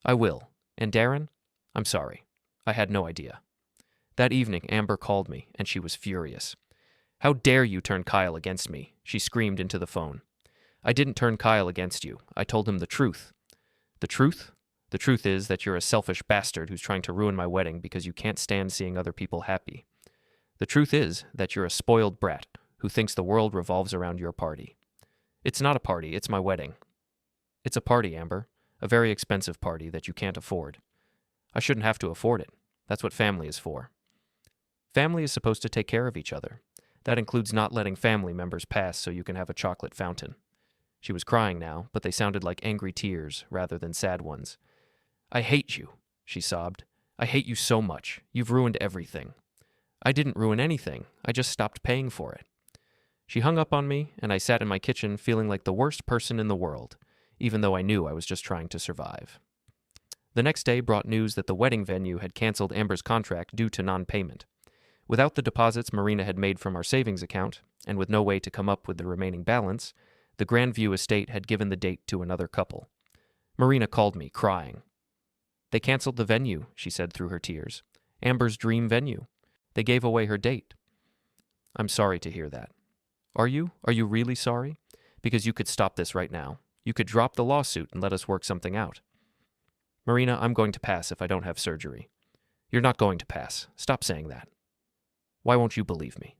I will. And Darren? I'm sorry. I had no idea. That evening, Amber called me, and she was furious. How dare you turn Kyle against me? She screamed into the phone. I didn't turn Kyle against you. I told him the truth. The truth? The truth is that you're a selfish bastard who's trying to ruin my wedding because you can't stand seeing other people happy. The truth is that you're a spoiled brat who thinks the world revolves around your party. It's not a party, it's my wedding. It's a party, Amber. A very expensive party that you can't afford. I shouldn't have to afford it. That's what family is for. Family is supposed to take care of each other. That includes not letting family members pass so you can have a chocolate fountain. She was crying now, but they sounded like angry tears rather than sad ones. I hate you, she sobbed. I hate you so much. You've ruined everything. I didn't ruin anything. I just stopped paying for it. She hung up on me, and I sat in my kitchen feeling like the worst person in the world, even though I knew I was just trying to survive. The next day brought news that the wedding venue had canceled Amber's contract due to non-payment. Without the deposits Marina had made from our savings account, and with no way to come up with the remaining balance, the Grandview estate had given the date to another couple. Marina called me, crying. They canceled the venue, she said through her tears. Amber's dream venue. They gave away her date. I'm sorry to hear that. Are you? Are you really sorry? Because you could stop this right now. You could drop the lawsuit and let us work something out. Marina, I'm going to pass if I don't have surgery. You're not going to pass. Stop saying that. Why won't you believe me?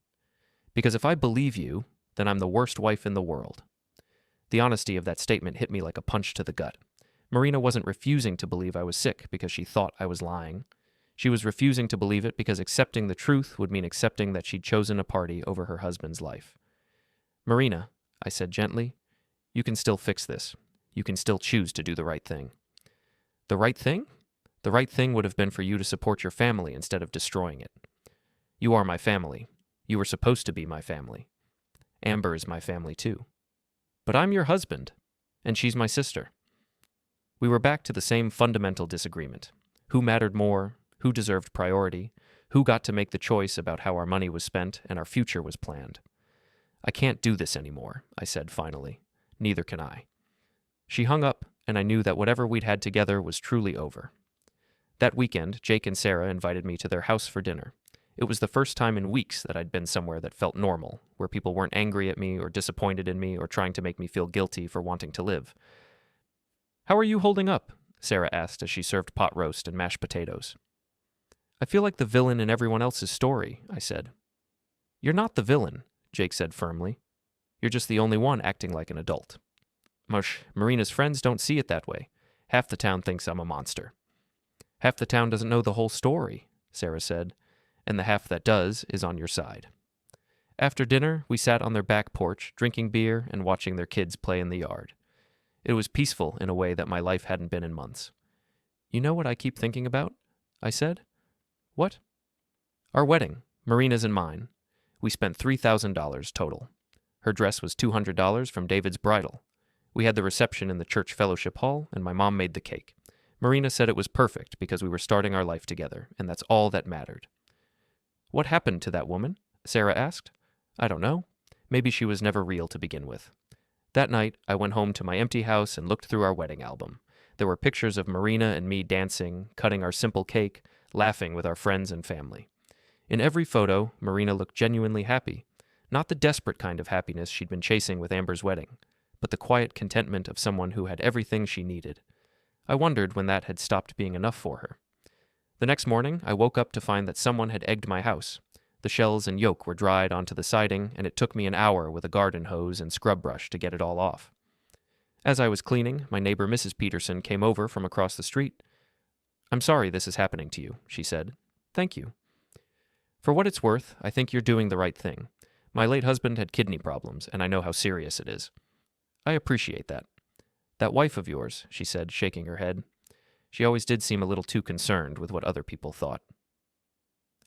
Because if I believe you, then I'm the worst wife in the world. The honesty of that statement hit me like a punch to the gut. Marina wasn't refusing to believe I was sick because she thought I was lying. She was refusing to believe it because accepting the truth would mean accepting that she'd chosen a party over her husband's life. Marina, I said gently, you can still fix this. You can still choose to do the right thing. The right thing? The right thing would have been for you to support your family instead of destroying it. You are my family. You were supposed to be my family. Amber is my family too. But I'm your husband, and she's my sister. We were back to the same fundamental disagreement. Who mattered more? Who deserved priority? Who got to make the choice about how our money was spent and our future was planned? I can't do this anymore, I said finally. Neither can I. She hung up, and I knew that whatever we'd had together was truly over. That weekend, Jake and Sarah invited me to their house for dinner. It was the first time in weeks that I'd been somewhere that felt normal, where people weren't angry at me or disappointed in me or trying to make me feel guilty for wanting to live. "How are you holding up?" Sarah asked as she served pot roast and mashed potatoes. "I feel like the villain in everyone else's story," I said. "You're not the villain," Jake said firmly. "You're just the only one acting like an adult." Marina's friends don't see it that way. Half the town thinks I'm a monster. "Half the town doesn't know the whole story," Sarah said, "and the half that does is on your side." After dinner, we sat on their back porch, drinking beer and watching their kids play in the yard. It was peaceful in a way that my life hadn't been in months. "You know what I keep thinking about?" I said. "What?" "Our wedding, Marina's and mine. We spent $3,000 total. Her dress was $200 from David's Bridal. We had the reception in the church fellowship hall, and my mom made the cake. Marina said it was perfect because we were starting our life together, and that's all that mattered." "What happened to that woman?" Sarah asked. "I don't know. Maybe she was never real to begin with." That night, I went home to my empty house and looked through our wedding album. There were pictures of Marina and me dancing, cutting our simple cake, laughing with our friends and family. In every photo, Marina looked genuinely happy. Not the desperate kind of happiness she'd been chasing with Amber's wedding, but the quiet contentment of someone who had everything she needed. I wondered when that had stopped being enough for her. The next morning, I woke up to find that someone had egged my house. The shells and yolk were dried onto the siding, and it took me an hour with a garden hose and scrub brush to get it all off. As I was cleaning, my neighbor Mrs. Peterson came over from across the street. "I'm sorry this is happening to you," she said. "Thank you." "For what it's worth, I think you're doing the right thing. My late husband had kidney problems, and I know how serious it is." "I appreciate that." "That wife of yours," she said, shaking her head. "She always did seem a little too concerned with what other people thought."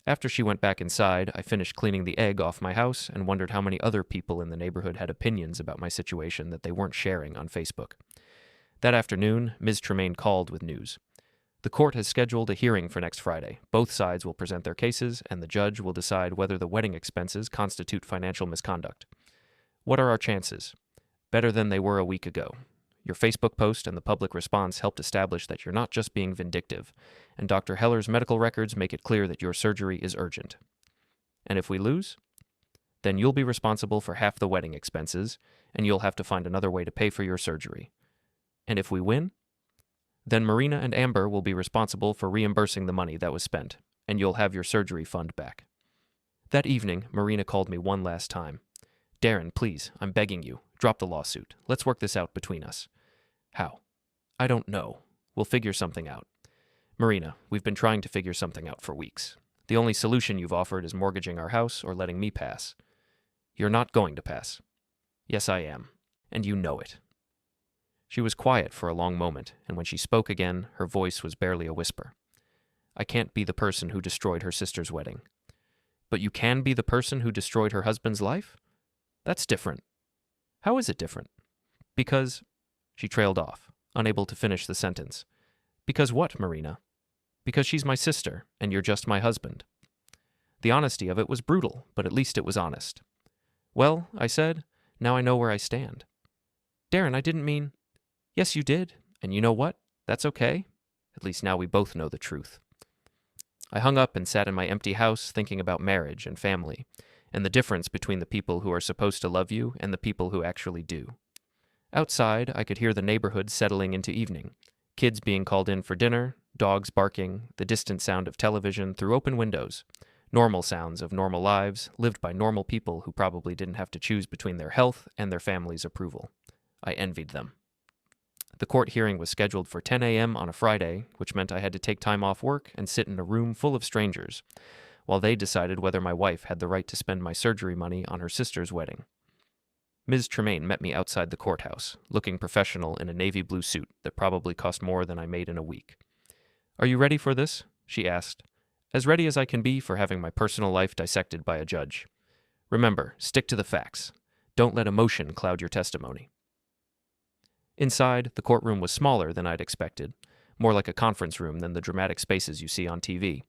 After she went back inside, I finished cleaning the egg off my house and wondered how many other people in the neighborhood had opinions about my situation that they weren't sharing on Facebook. That afternoon, Ms. Tremaine called with news. The court has scheduled a hearing for next Friday. Both sides will present their cases, and the judge will decide whether the wedding expenses constitute financial misconduct. What are our chances? Better than they were a week ago. Your Facebook post and the public response helped establish that you're not just being vindictive, and Dr. Heller's medical records make it clear that your surgery is urgent. And if we lose? Then you'll be responsible for half the wedding expenses, and you'll have to find another way to pay for your surgery. And if we win? Then Marina and Amber will be responsible for reimbursing the money that was spent, and you'll have your surgery fund back. That evening, Marina called me one last time. "Darren, please, I'm begging you, drop the lawsuit. Let's work this out between us." "How?" "I don't know. We'll figure something out. Marina, we've been trying to figure something out for weeks. The only solution you've offered is mortgaging our house or letting me pass." "You're not going to pass." "Yes, I am. And you know it." She was quiet for a long moment, and when she spoke again, her voice was barely a whisper. "I can't be the person who destroyed her sister's wedding." "But you can be the person who destroyed her husband's life? That's different." "How is it different?" "Because—" She trailed off, unable to finish the sentence. "Because what, Marina?" "Because she's my sister, and you're just my husband." The honesty of it was brutal, but at least it was honest. "Well," I said, "now I know where I stand." "Darren, I didn't mean—" "Yes, you did, and you know what? That's okay. At least now we both know the truth." I hung up and sat in my empty house thinking about marriage and family, and the difference between the people who are supposed to love you and the people who actually do. Outside, I could hear the neighborhood settling into evening, kids being called in for dinner, dogs barking, the distant sound of television through open windows, normal sounds of normal lives lived by normal people who probably didn't have to choose between their health and their family's approval. I envied them. The court hearing was scheduled for 10 a.m. on a Friday, which meant I had to take time off work and sit in a room full of strangers, while they decided whether my wife had the right to spend my surgery money on her sister's wedding. Ms. Tremaine met me outside the courthouse, looking professional in a navy blue suit that probably cost more than I made in a week. "Are you ready for this?" she asked. "As ready as I can be for having my personal life dissected by a judge. Remember, stick to the facts. Don't let emotion cloud your testimony. Inside, the courtroom was smaller than I'd expected, more like a conference room than the dramatic spaces you see on TV.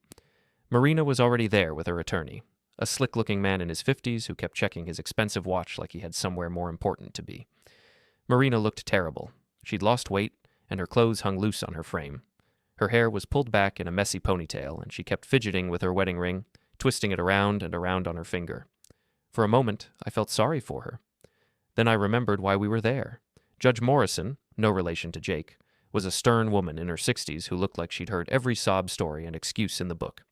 Marina was already there with her attorney, a slick-looking man in his 50s who kept checking his expensive watch like he had somewhere more important to be. Marina looked terrible. She'd lost weight, and her clothes hung loose on her frame. Her hair was pulled back in a messy ponytail, and she kept fidgeting with her wedding ring, twisting it around and around on her finger. For a moment, I felt sorry for her. Then I remembered why we were there. Judge Morrison, no relation to Jake, was a stern woman in her 60s who looked like she'd heard every sob story and excuse in the book.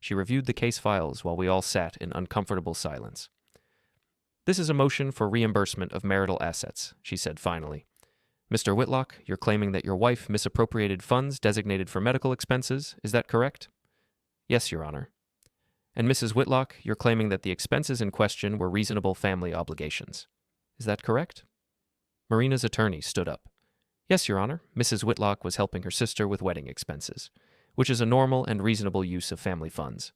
She reviewed the case files while we all sat in uncomfortable silence. "This is a motion for reimbursement of marital assets," she said finally. "Mr. Whitlock, you're claiming that your wife misappropriated funds designated for medical expenses, is that correct?" "Yes, Your Honor." "And Mrs. Whitlock, you're claiming that the expenses in question were reasonable family obligations. Is that correct?" Marina's attorney stood up. "Yes, Your Honor, Mrs. Whitlock was helping her sister with wedding expenses, which is a normal and reasonable use of family funds.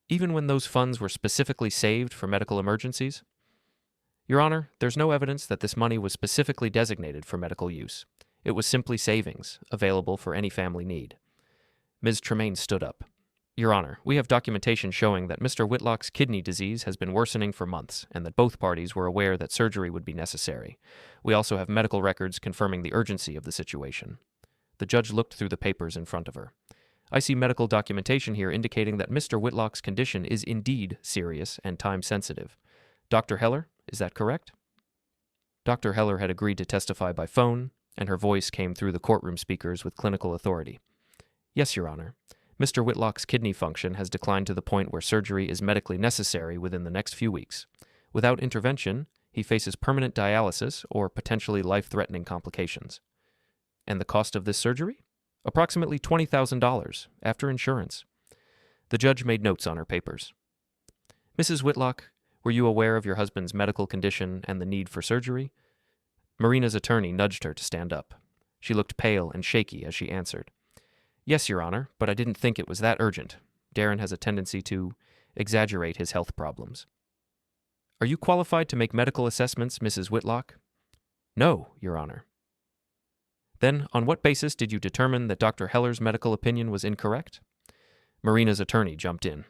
Even when those funds were specifically saved for medical emergencies?" "Your Honor, there's no evidence that this money was specifically designated for medical use. It was simply savings, available for any family need." Ms. Tremaine stood up. "Your Honor, we have documentation showing that Mr. Whitlock's kidney disease has been worsening for months, and that both parties were aware that surgery would be necessary. We also have medical records confirming the urgency of the situation." The judge looked through the papers in front of her. "I see medical documentation here indicating that Mr. Whitlock's condition is indeed serious and time-sensitive. Dr. Heller, is that correct?" Dr. Heller had agreed to testify by phone, and her voice came through the courtroom speakers with clinical authority. "Yes, Your Honor. Mr. Whitlock's kidney function has declined to the point where surgery is medically necessary within the next few weeks. Without intervention, he faces permanent dialysis or potentially life-threatening complications." "And the cost of this surgery?" "Approximately $20,000, after insurance." The judge made notes on her papers. "Mrs. Whitlock, were you aware of your husband's medical condition and the need for surgery?" Marina's attorney nudged her to stand up. She looked pale and shaky as she answered. "Yes, Your Honor, but I didn't think it was that urgent. Darren has a tendency to exaggerate his health problems." "Are you qualified to make medical assessments, Mrs. Whitlock?" "No, Your Honor." "Then, on what basis did you determine that Dr. Heller's medical opinion was incorrect?" Marina's attorney jumped in.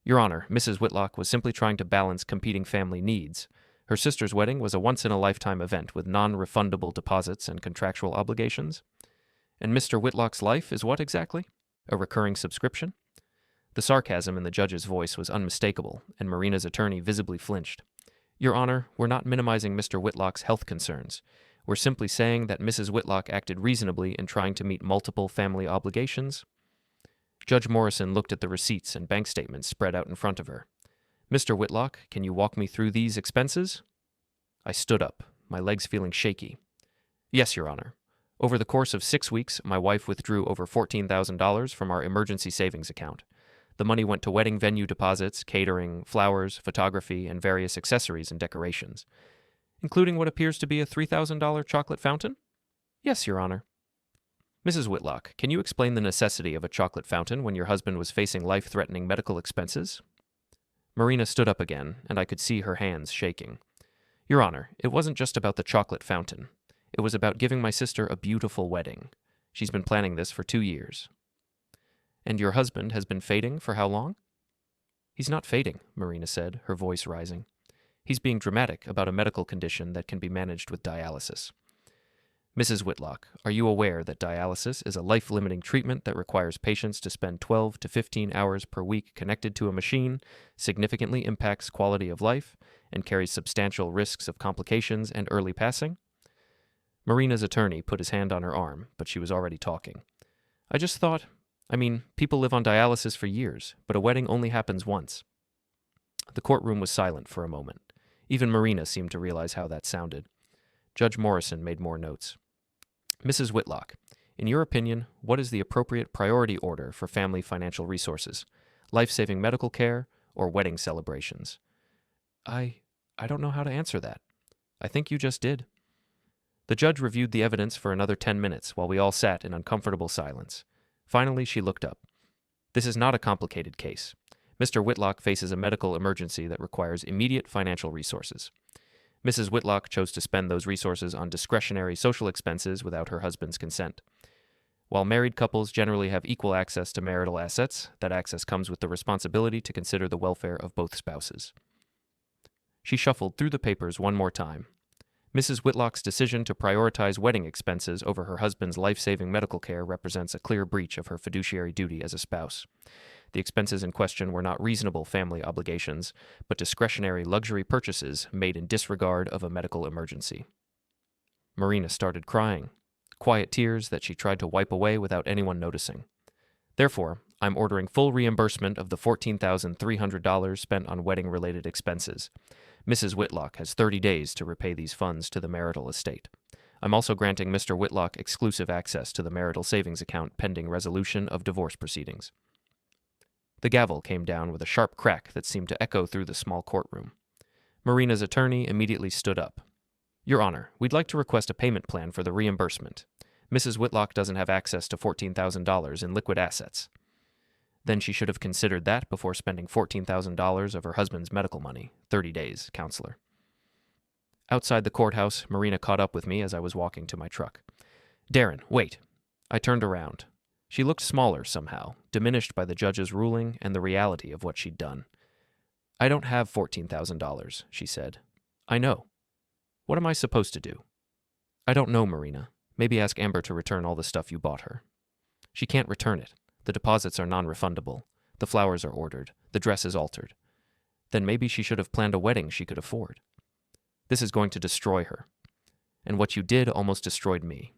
"Your Honor, Mrs. Whitlock was simply trying to balance competing family needs. Her sister's wedding was a once-in-a-lifetime event with non-refundable deposits and contractual obligations. And Mr. Whitlock's life is what exactly? A recurring subscription?" The sarcasm in the judge's voice was unmistakable, and Marina's attorney visibly flinched. "Your Honor, we're not minimizing Mr. Whitlock's health concerns. We're simply saying that Mrs. Whitlock acted reasonably in trying to meet multiple family obligations." Judge Morrison looked at the receipts and bank statements spread out in front of her. "Mr. Whitlock, can you walk me through these expenses?" I stood up, my legs feeling shaky. "Yes, Your Honor. Over the course of 6 weeks, my wife withdrew over $14,000 from our emergency savings account. The money went to wedding venue deposits, catering, flowers, photography, and various accessories and decorations. Including what appears to be a $3,000 chocolate fountain?" "Yes, Your Honor." "Mrs. Whitlock, can you explain the necessity of a chocolate fountain when your husband was facing life-threatening medical expenses?" Marina stood up again, and I could see her hands shaking. "Your Honor, it wasn't just about the chocolate fountain. It was about giving my sister a beautiful wedding. She's been planning this for 2 years." "And your husband has been fading for how long?" "He's not fading," Marina said, her voice rising. "He's being dramatic about a medical condition that can be managed with dialysis. Mrs. Whitlock, are you aware that dialysis is a life-limiting treatment that requires patients to spend 12 to 15 hours per week connected to a machine, significantly impacts quality of life, and carries substantial risks of complications and early passing?" Marina's attorney put his hand on her arm, but she was already talking. "I just thought, people live on dialysis for years, but a wedding only happens once." The courtroom was silent for a moment. Even Marina seemed to realize how that sounded. Judge Morrison made more notes. "Mrs. Whitlock, in your opinion, what is the appropriate priority order for family financial resources? Life-saving medical care or wedding celebrations?" I don't know how to answer that. I think you just did." The judge reviewed the evidence for another 10 minutes while we all sat in uncomfortable silence. Finally, she looked up. "This is not a complicated case. Mr. Whitlock faces a medical emergency that requires immediate financial resources. Mrs. Whitlock chose to spend those resources on discretionary social expenses without her husband's consent. While married couples generally have equal access to marital assets, that access comes with the responsibility to consider the welfare of both spouses. She shuffled through the papers one more time. Mrs. Whitlock's decision to prioritize wedding expenses over her husband's life-saving medical care represents a clear breach of her fiduciary duty as a spouse. The expenses in question were not reasonable family obligations, but discretionary luxury purchases made in disregard of a medical emergency. Marina started crying, quiet tears that she tried to wipe away without anyone noticing. Therefore, I'm ordering full reimbursement of the $14,300 spent on wedding-related expenses. Mrs. Whitlock has 30 days to repay these funds to the marital estate. I'm also granting Mr. Whitlock exclusive access to the marital savings account pending resolution of divorce proceedings. The gavel came down with a sharp crack that seemed to echo through the small courtroom. Marina's attorney immediately stood up. Your Honor, we'd like to request a payment plan for the reimbursement. Mrs. Whitlock doesn't have access to $14,000 in liquid assets. Then she should have considered that before spending $14,000 of her husband's medical money. 30 days, counselor. Outside the courthouse, Marina caught up with me as I was walking to my truck. Darren, wait. I turned around. She looked smaller somehow, diminished by the judge's ruling and the reality of what she'd done. I don't have $14,000, she said. I know. What am I supposed to do? I don't know, Marina. Maybe ask Amber to return all the stuff you bought her. She can't return it. The deposits are non-refundable. The flowers are ordered. The dress is altered. Then maybe she should have planned a wedding she could afford. This is going to destroy her. And what you did almost destroyed me.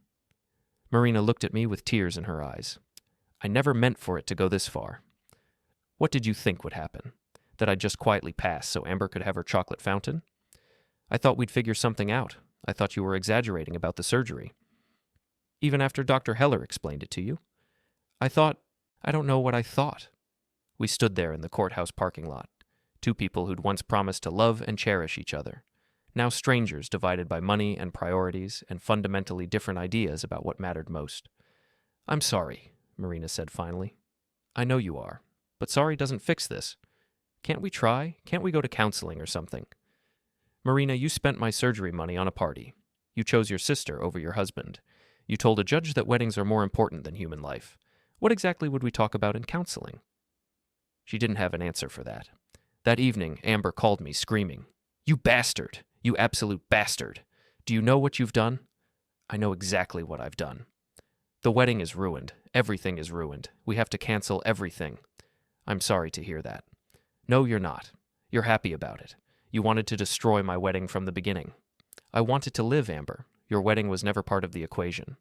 Marina looked at me with tears in her eyes. I never meant for it to go this far. What did you think would happen? That I'd just quietly pass so Amber could have her chocolate fountain? I thought we'd figure something out. I thought you were exaggerating about the surgery. Even after Dr. Heller explained it to you. I don't know what I thought. We stood there in the courthouse parking lot. Two people who'd once promised to love and cherish each other. Now strangers divided by money and priorities and fundamentally different ideas about what mattered most. I'm sorry, Marina said finally. I know you are, but sorry doesn't fix this. Can't we try? Can't we go to counseling or something? Marina, you spent my surgery money on a party. You chose your sister over your husband. You told a judge that weddings are more important than human life. What exactly would we talk about in counseling? She didn't have an answer for that. That evening, Amber called me screaming, You bastard! You absolute bastard! Do you know what you've done? I know exactly what I've done. The wedding is ruined. Everything is ruined. We have to cancel everything. I'm sorry to hear that. No, you're not. You're happy about it. You wanted to destroy my wedding from the beginning. I wanted to live, Amber. Your wedding was never part of the equation.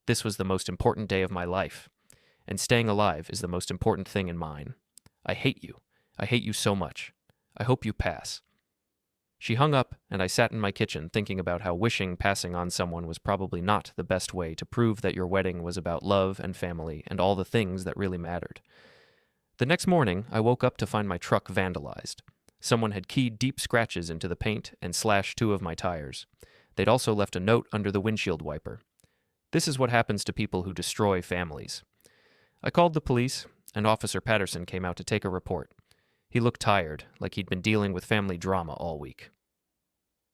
This was the most important day of my life. And staying alive is the most important thing in mine. I hate you. I hate you so much. I hope you pass. She hung up, and I sat in my kitchen thinking about how wishing passing on someone was probably not the best way to prove that your wedding was about love and family and all the things that really mattered. The next morning, I woke up to find my truck vandalized. Someone had keyed deep scratches into the paint and slashed 2 of my tires. They'd also left a note under the windshield wiper. This is what happens to people who destroy families. I called the police, and Officer Patterson came out to take a report. He looked tired, like he'd been dealing with family drama all week.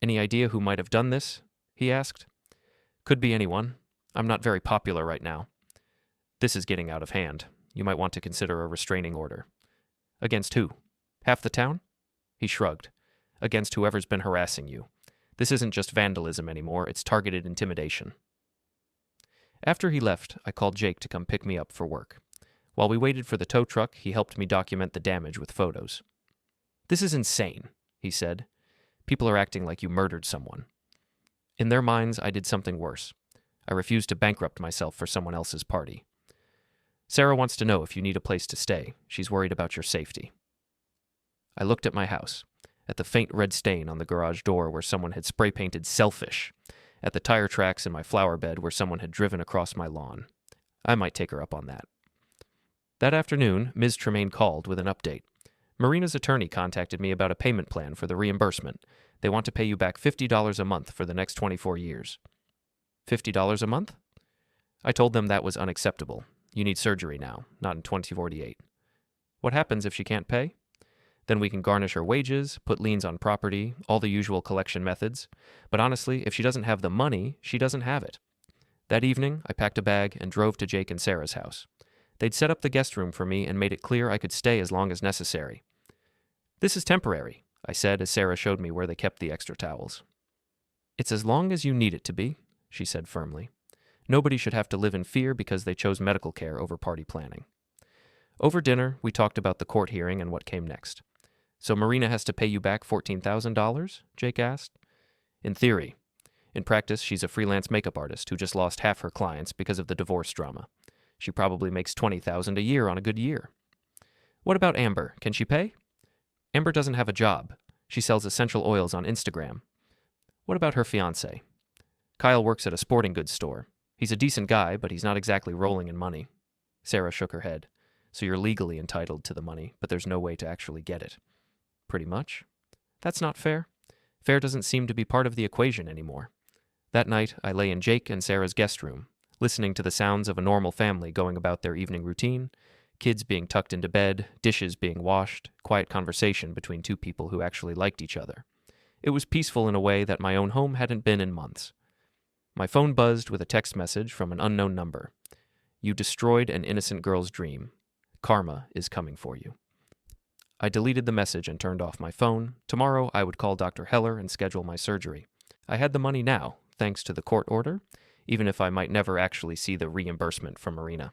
Any idea who might have done this? He asked. Could be anyone. I'm not very popular right now. This is getting out of hand. You might want to consider a restraining order. Against who? Half the town? He shrugged. Against whoever's been harassing you. This isn't just vandalism anymore, it's targeted intimidation. After he left, I called Jake to come pick me up for work. While we waited for the tow truck, he helped me document the damage with photos. This is insane, he said. People are acting like you murdered someone. In their minds, I did something worse. I refused to bankrupt myself for someone else's party. Sarah wants to know if you need a place to stay. She's worried about your safety. I looked at my house, at the faint red stain on the garage door where someone had spray-painted selfish, at the tire tracks in my flower bed where someone had driven across my lawn. I might take her up on that. That afternoon, Ms. Tremaine called with an update. Marina's attorney contacted me about a payment plan for the reimbursement. They want to pay you back $50 a month for the next 24 years. $50 a month? I told them that was unacceptable. You need surgery now, not in 2048. What happens if she can't pay? Then we can garnish her wages, put liens on property, all the usual collection methods. But honestly, if she doesn't have the money, she doesn't have it. That evening, I packed a bag and drove to Jake and Sarah's house. They'd set up the guest room for me and made it clear I could stay as long as necessary. "This is temporary," I said as Sarah showed me where they kept the extra towels. "It's as long as you need it to be," she said firmly. Nobody should have to live in fear because they chose medical care over party planning. Over dinner, we talked about the court hearing and what came next. "So Marina has to pay you back $14,000? Jake asked. "In theory. In practice, she's a freelance makeup artist who just lost half her clients because of the divorce drama. She probably makes $20,000 a year on a good year." "What about Amber? Can she pay?" "Amber doesn't have a job. She sells essential oils on Instagram." "What about her fiancé?" "Kyle works at a sporting goods store. He's a decent guy, but he's not exactly rolling in money." Sarah shook her head. "So you're legally entitled to the money, but there's no way to actually get it." "Pretty much." "That's not fair. Fair doesn't seem to be part of the equation anymore." That night, I lay in Jake and Sarah's guest room, listening to the sounds of a normal family going about their evening routine, kids being tucked into bed, dishes being washed, quiet conversation between two people who actually liked each other. It was peaceful in a way that my own home hadn't been in months. My phone buzzed with a text message from an unknown number. "You destroyed an innocent girl's dream. Karma is coming for you." I deleted the message and turned off my phone. Tomorrow, I would call Dr. Heller and schedule my surgery. I had the money now, thanks to the court order, even if I might never actually see the reimbursement from Marina.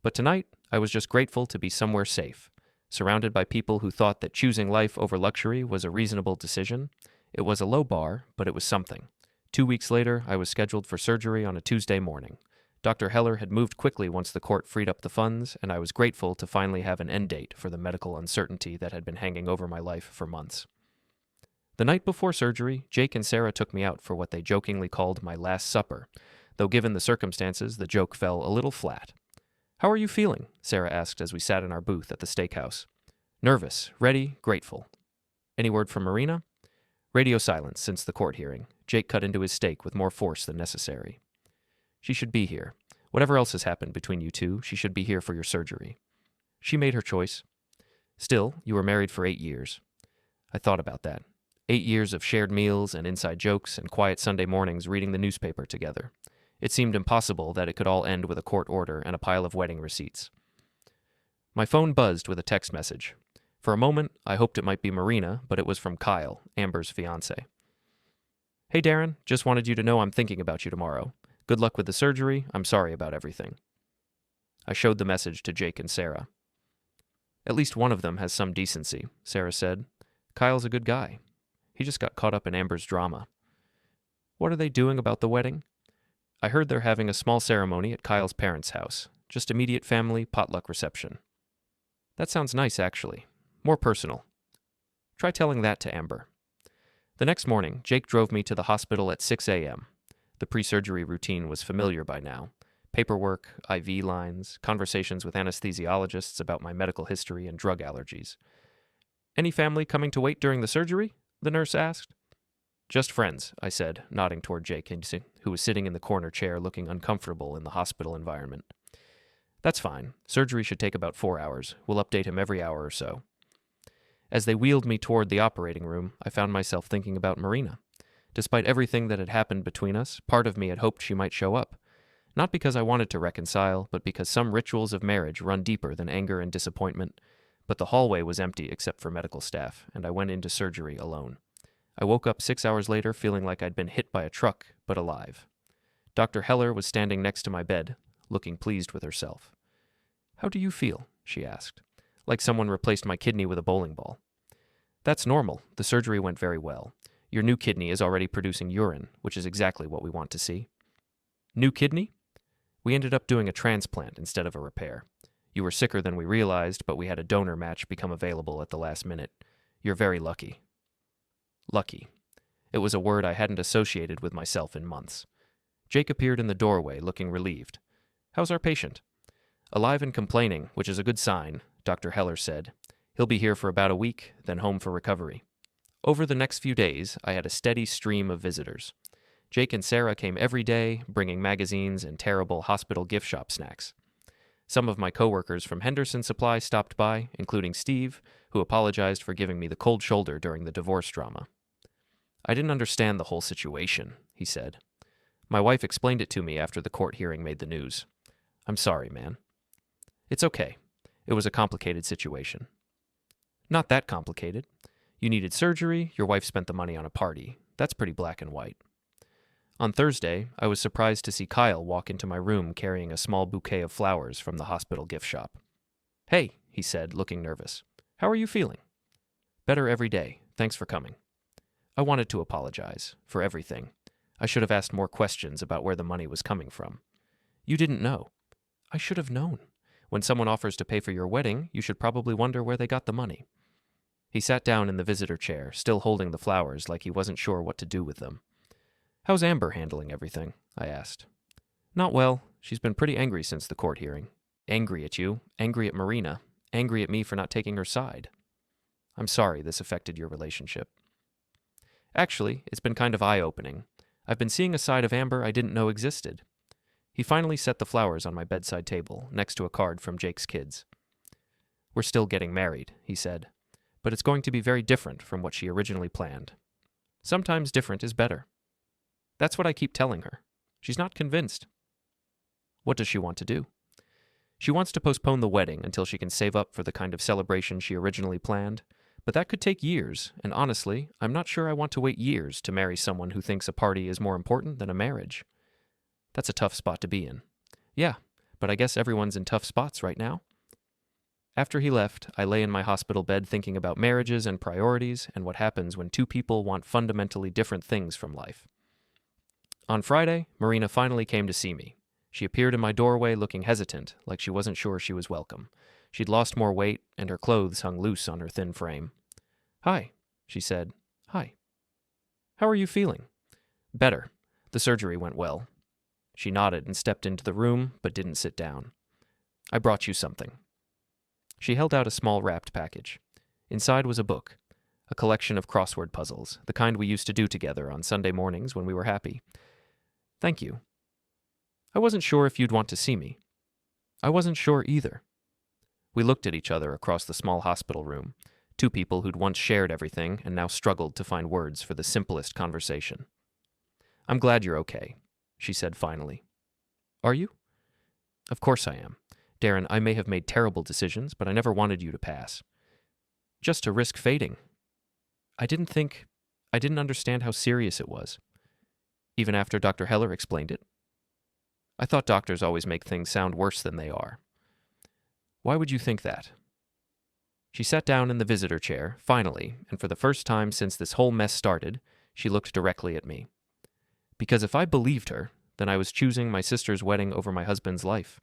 But tonight, I was just grateful to be somewhere safe, surrounded by people who thought that choosing life over luxury was a reasonable decision. It was a low bar, but it was something. 2 weeks later, I was scheduled for surgery on a Tuesday morning. Dr. Heller had moved quickly once the court freed up the funds, and I was grateful to finally have an end date for the medical uncertainty that had been hanging over my life for months. The night before surgery, Jake and Sarah took me out for what they jokingly called my last supper, though given the circumstances, the joke fell a little flat. "How are you feeling?" Sarah asked as we sat in our booth at the steakhouse. "Nervous, ready, grateful." "Any word from Marina?" Radio silence since the court hearing. Jake cut into his steak with more force than necessary. "She should be here. Whatever else has happened between you two, she should be here for your surgery." "She made her choice." "Still, you were married for 8 years. I thought about that. 8 years of shared meals and inside jokes and quiet Sunday mornings reading the newspaper together. It seemed impossible that it could all end with a court order and a pile of wedding receipts. My phone buzzed with a text message. For a moment, I hoped it might be Marina, but it was from Kyle, Amber's fiancé. "Hey Darren, just wanted you to know I'm thinking about you tomorrow. Good luck with the surgery. I'm sorry about everything." I showed the message to Jake and Sarah. "At least one of them has some decency," Sarah said. "Kyle's a good guy. He just got caught up in Amber's drama." "What are they doing about the wedding?" "I heard they're having a small ceremony at Kyle's parents' house. Just immediate family potluck reception." "That sounds nice, actually. More personal. Try telling that to Amber." The next morning, Jake drove me to the hospital at 6 a.m. The pre-surgery routine was familiar by now. Paperwork, IV lines, conversations with anesthesiologists about my medical history and drug allergies. "Any family coming to wait during the surgery?" the nurse asked. "Just friends," I said, nodding toward Jake, who was sitting in the corner chair looking uncomfortable in the hospital environment. "That's fine. Surgery should take about 4 hours. We'll update him every hour or so." As they wheeled me toward the operating room, I found myself thinking about Marina. Despite everything that had happened between us, part of me had hoped she might show up. Not because I wanted to reconcile, but because some rituals of marriage run deeper than anger and disappointment. But the hallway was empty except for medical staff, and I went into surgery alone. I woke up 6 hours later feeling like I'd been hit by a truck, but alive. Dr. Heller was standing next to my bed, looking pleased with herself. "How do you feel?" she asked. "Like someone replaced my kidney with a bowling ball." "That's normal. The surgery went very well. Your new kidney is already producing urine, which is exactly what we want to see." "New kidney?" "We ended up doing a transplant instead of a repair. You were sicker than we realized, but we had a donor match become available at the last minute. You're very lucky." Lucky. It was a word I hadn't associated with myself in months. Jake appeared in the doorway, looking relieved. "How's our patient?" "Alive and complaining, which is a good sign," Dr. Heller said. "He'll be here for about a week, then home for recovery." Over the next few days, I had a steady stream of visitors. Jake and Sarah came every day, bringing magazines and terrible hospital gift shop snacks. Some of my coworkers from Henderson Supply stopped by, including Steve, who apologized for giving me the cold shoulder during the divorce drama. I didn't understand the whole situation, he said. My wife explained it to me after the court hearing made the news. I'm sorry, man. It's okay. It was a complicated situation. Not that complicated. You needed surgery, your wife spent the money on a party. That's pretty black and white. On Thursday, I was surprised to see Kyle walk into my room carrying a small bouquet of flowers from the hospital gift shop. Hey, he said, looking nervous. How are you feeling? Better every day. Thanks for coming. I wanted to apologize for everything. I should have asked more questions about where the money was coming from. You didn't know. I should have known. When someone offers to pay for your wedding, you should probably wonder where they got the money. He sat down in the visitor chair, still holding the flowers like he wasn't sure what to do with them. How's Amber handling everything? I asked. Not well. She's been pretty angry since the court hearing. Angry at you, angry at Marina, angry at me for not taking her side. I'm sorry this affected your relationship. Actually, it's been kind of eye-opening. I've been seeing a side of Amber I didn't know existed. He finally set the flowers on my bedside table, next to a card from Jake's kids. We're still getting married, he said, but it's going to be very different from what she originally planned. Sometimes different is better. That's what I keep telling her. She's not convinced. What does she want to do? She wants to postpone the wedding until she can save up for the kind of celebration she originally planned, but that could take years, and honestly, I'm not sure I want to wait years to marry someone who thinks a party is more important than a marriage. That's a tough spot to be in. Yeah, but I guess everyone's in tough spots right now. After he left, I lay in my hospital bed thinking about marriages and priorities and what happens when two people want fundamentally different things from life. On Friday, Marina finally came to see me. She appeared in my doorway looking hesitant, like she wasn't sure she was welcome. She'd lost more weight, and her clothes hung loose on her thin frame. Hi, she said. Hi. How are you feeling? Better. The surgery went well. She nodded and stepped into the room, but didn't sit down. I brought you something. She held out a small wrapped package. Inside was a book, a collection of crossword puzzles, the kind we used to do together on Sunday mornings when we were happy. Thank you. I wasn't sure if you'd want to see me. I wasn't sure either. We looked at each other across the small hospital room, two people who'd once shared everything and now struggled to find words for the simplest conversation. I'm glad you're okay, she said finally. Are you? Of course I am. Darren, I may have made terrible decisions, but I never wanted you to pass. Just to risk fading. I didn't understand how serious it was. Even after Dr. Heller explained it. I thought doctors always make things sound worse than they are. Why would you think that? She sat down in the visitor chair, finally, and for the first time since this whole mess started, she looked directly at me. Because if I believed her, then I was choosing my sister's wedding over my husband's life.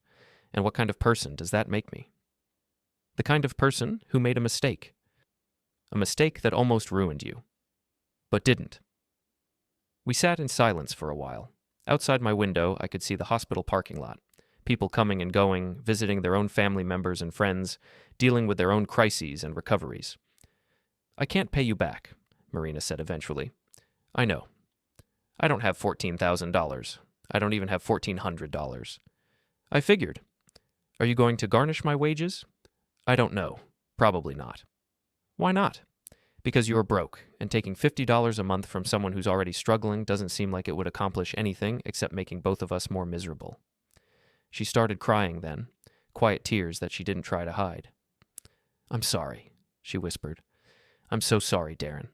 And what kind of person does that make me? The kind of person who made a mistake. A mistake that almost ruined you. But didn't. We sat in silence for a while. Outside my window, I could see the hospital parking lot. People coming and going, visiting their own family members and friends, dealing with their own crises and recoveries. I can't pay you back, Marina said eventually. I know. I don't have $14,000. I don't even have $1,400. I figured. Are you going to garnish my wages? I don't know. Probably not. Why not? Because you're broke, and taking $50 a month from someone who's already struggling doesn't seem like it would accomplish anything except making both of us more miserable. She started crying then, quiet tears that she didn't try to hide. I'm sorry, she whispered. I'm so sorry, Darren.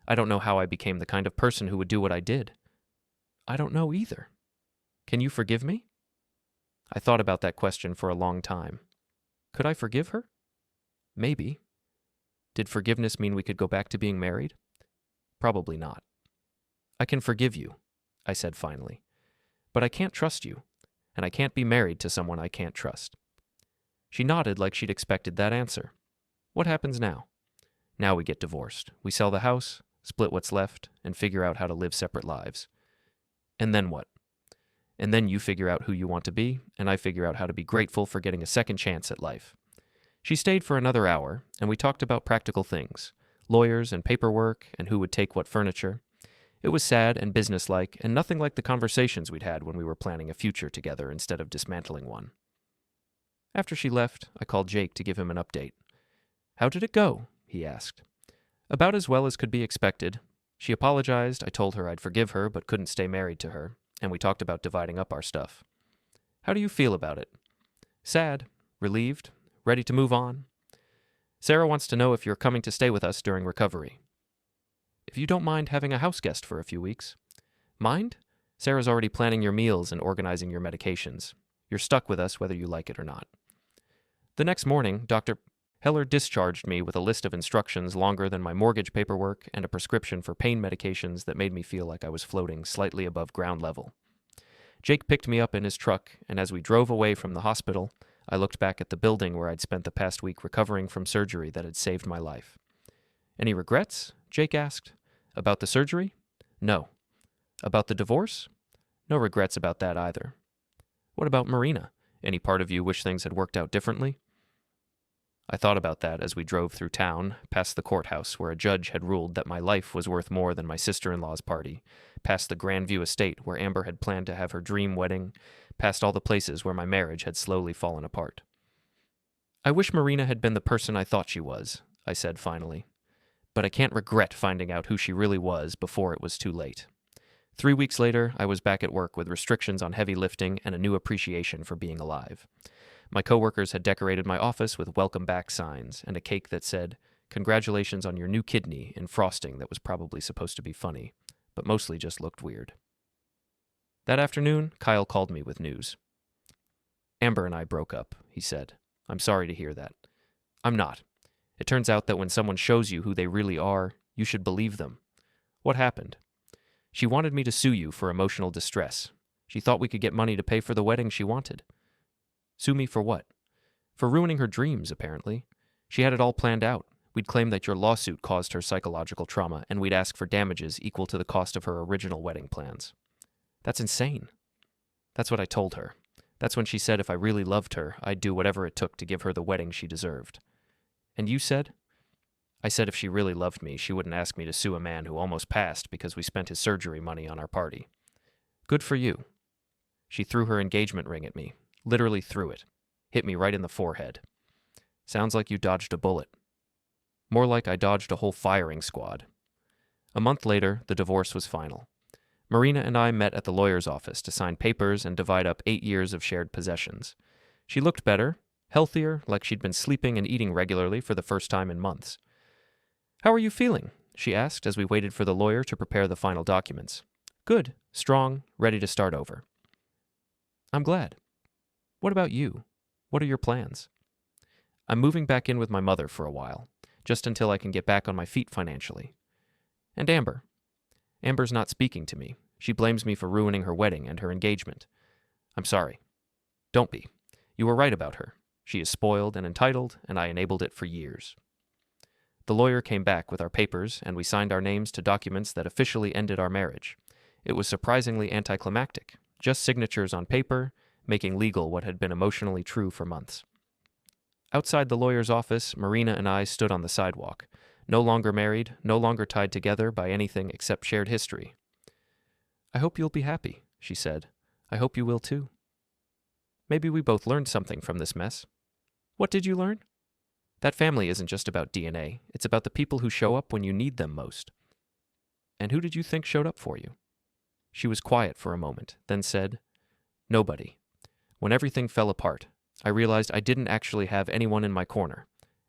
I don't know how I became the kind of person who would do what I did. I don't know either. Can you forgive me? I thought about that question for a long time. Could I forgive her? Maybe. Did forgiveness mean we could go back to being married? Probably not. I can forgive you, I said finally. But I can't trust you, and I can't be married to someone I can't trust. She nodded like she'd expected that answer. What happens now? Now we get divorced. We sell the house, split what's left, and figure out how to live separate lives. And then what? And then you figure out who you want to be, and I figure out how to be grateful for getting a second chance at life. She stayed for another hour, and we talked about practical things, lawyers and paperwork, and who would take what furniture. It was sad and businesslike, and nothing like the conversations we'd had when we were planning a future together instead of dismantling one. After she left, I called Jake to give him an update. "How did it go?" he asked. "About as well as could be expected. She apologized. I told her I'd forgive her but couldn't stay married to her, and we talked about dividing up our stuff." "How do you feel about it?" "Sad, relieved, ready to move on. Sarah wants to know if you're coming to stay with us during recovery." "If you don't mind having a house guest for a few weeks." "Mind? Sarah's already planning your meals and organizing your medications. You're stuck with us whether you like it or not." The next morning, Dr. Heller discharged me with a list of instructions longer than my mortgage paperwork and a prescription for pain medications that made me feel like I was floating slightly above ground level. Jake picked me up in his truck, and as we drove away from the hospital, I looked back at the building where I'd spent the past week recovering from surgery that had saved my life. "Any regrets?" Jake asked. "About the surgery?" "No." "About the divorce?" "No regrets about that either." "What about Marina? Any part of you wish things had worked out differently?" I thought about that as we drove through town, past the courthouse where a judge had ruled that my life was worth more than my sister-in-law's party, past the Grandview estate where Amber had planned to have her dream wedding, past all the places where my marriage had slowly fallen apart. "I wish Marina had been the person I thought she was," I said finally. "But I can't regret finding out who she really was before it was too late." 3 weeks later, I was back at work with restrictions on heavy lifting and a new appreciation for being alive. My coworkers had decorated my office with welcome back signs and a cake that said, "Congratulations on your new kidney," in frosting that was probably supposed to be funny, but mostly just looked weird. That afternoon, Kyle called me with news. "Amber and I broke up," he said. "I'm sorry to hear that." "I'm not. It turns out that when someone shows you who they really are, you should believe them." "What happened?" "She wanted me to sue you for emotional distress. She thought we could get money to pay for the wedding she wanted." "Sue me for what?" "For ruining her dreams, apparently. She had it all planned out. We'd claim that your lawsuit caused her psychological trauma, and we'd ask for damages equal to the cost of her original wedding plans." "That's insane." "That's what I told her. That's when she said if I really loved her, I'd do whatever it took to give her the wedding she deserved." "And you said?" "I said if she really loved me, she wouldn't ask me to sue a man who almost passed because we spent his surgery money on our party." "Good for you." She threw her engagement ring at me. Literally threw it. Hit me right in the forehead. "Sounds like you dodged a bullet." "More like I dodged a whole firing squad." A month later, the divorce was final. Marina and I met at the lawyer's office to sign papers and divide up 8 years of shared possessions. She looked better, healthier, like she'd been sleeping and eating regularly for the first time in months. "How are you feeling?" she asked as we waited for the lawyer to prepare the final documents. "Good, strong, ready to start over." "I'm glad. What about you? What are your plans?" "I'm moving back in with my mother for a while, just until I can get back on my feet financially." "And Amber?" "Amber's not speaking to me. She blames me for ruining her wedding and her engagement." "I'm sorry." "Don't be. You were right about her. She is spoiled and entitled, and I enabled it for years." The lawyer came back with our papers, and we signed our names to documents that officially ended our marriage. It was surprisingly anticlimactic, just signatures on paper, making legal what had been emotionally true for months. Outside the lawyer's office, Marina and I stood on the sidewalk, no longer married, no longer tied together by anything except shared history. "I hope you'll be happy," she said. "I hope you will too." Maybe we both learned something from this mess. What did you learn? That family isn't just about DNA. It's about the people who show up when you need them most. And who did you think showed up for you? She was quiet for a moment, then said, "Nobody. When everything fell apart, I realized I didn't actually have anyone in my corner.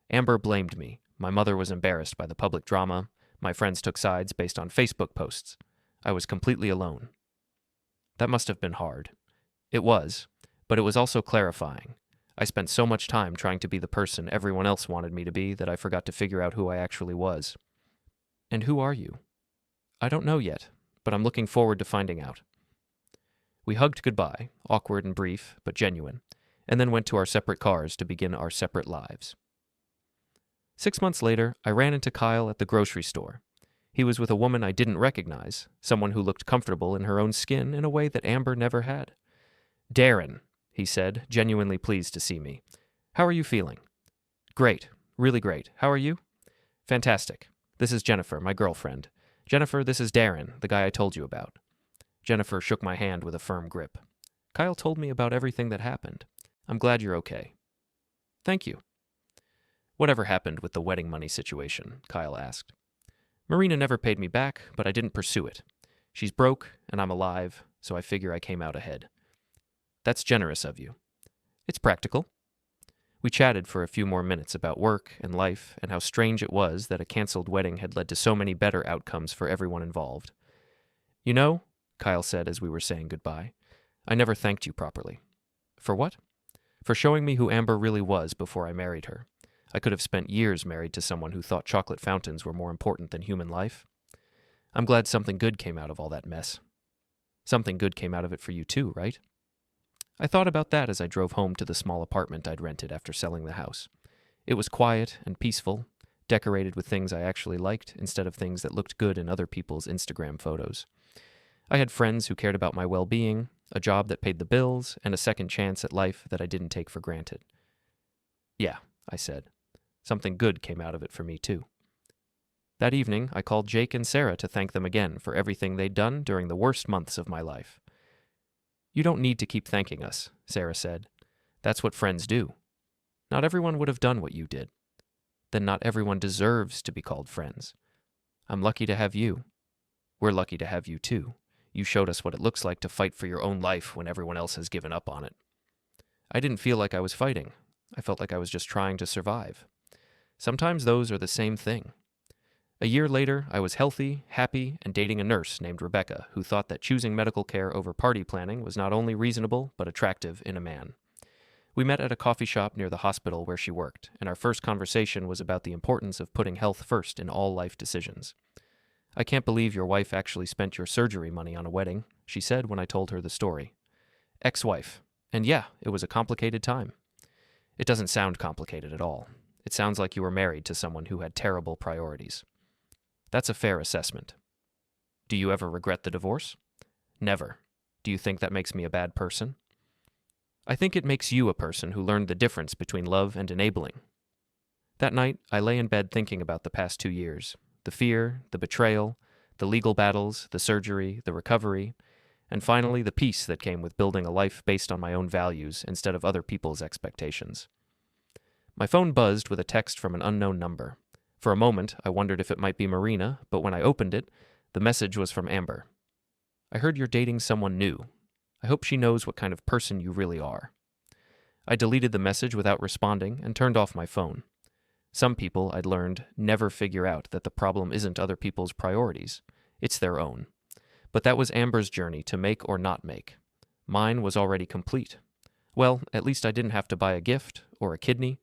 Amber blamed me. My mother was embarrassed by the public drama. My friends took sides based on Facebook posts. I was completely alone." That must have been hard. It was, but it was also clarifying. I spent so much time trying to be the person everyone else wanted me to be that I forgot to figure out who I actually was. "And who are you?" "I don't know yet, but I'm looking forward to finding out." We hugged goodbye, awkward and brief, but genuine, and then went to our separate cars to begin our separate lives. 6 months later, I ran into Kyle at the grocery store. He was with a woman I didn't recognize, someone who looked comfortable in her own skin in a way that Amber never had. "Darren," he said, genuinely pleased to see me. "How are you feeling?" "Great, really great. How are you?" "Fantastic. This is Jennifer, my girlfriend. Jennifer, this is Darren, the guy I told you about." Jennifer shook my hand with a firm grip. "Kyle told me about everything that happened. I'm glad you're okay." Thank you. Whatever happened with the wedding money situation? Kyle asked. Marina never paid me back, but I didn't pursue it. She's broke, and I'm alive, so I figure I came out ahead. That's generous of you. It's practical. We chatted for a few more minutes about work and life and how strange it was that a canceled wedding had led to so many better outcomes for everyone involved. You know, Kyle said as we were saying goodbye, I never thanked you properly. For what? For showing me who Amber really was before I married her. I could have spent years married to someone who thought chocolate fountains were more important than human life. I'm glad something good came out of all that mess. Something good came out of it for you too, right? I thought about that as I drove home to the small apartment I'd rented after selling the house. It was quiet and peaceful, decorated with things I actually liked instead of things that looked good in other people's Instagram photos. I had friends who cared about my well-being, a job that paid the bills, and a second chance at life that I didn't take for granted. Yeah, I said. Something good came out of it for me, too. That evening, I called Jake and Sarah to thank them again for everything they'd done during the worst months of my life. You don't need to keep thanking us, Sarah said. That's what friends do. Not everyone would have done what you did. Then not everyone deserves to be called friends. I'm lucky to have you. We're lucky to have you, too. You showed us what it looks like to fight for your own life when everyone else has given up on it. I didn't feel like I was fighting. I felt like I was just trying to survive. Sometimes those are the same thing. A year later, I was healthy, happy, and dating a nurse named Rebecca who thought that choosing medical care over party planning was not only reasonable, but attractive in a man. We met at a coffee shop near the hospital where she worked, and our first conversation was about the importance of putting health first in all life decisions. I can't believe your wife actually spent your surgery money on a wedding, she said when I told her the story. Ex-wife. And yeah, it was a complicated time. It doesn't sound complicated at all. It sounds like you were married to someone who had terrible priorities. That's a fair assessment. Do you ever regret the divorce? Never. Do you think that makes me a bad person? I think it makes you a person who learned the difference between love and enabling. That night, I lay in bed thinking about the past 2 years. The fear, the betrayal, the legal battles, the surgery, the recovery, and finally the peace that came with building a life based on my own values instead of other people's expectations. My phone buzzed with a text from an unknown number. For a moment, I wondered if it might be Marina, but when I opened it, the message was from Amber. I heard you're dating someone new. I hope she knows what kind of person you really are. I deleted the message without responding and turned off my phone. Some people, I'd learned, never figure out that the problem isn't other people's priorities. It's their own. But that was Amber's journey to make or not make. Mine was already complete. Well, at least I didn't have to buy a gift, or a kidney,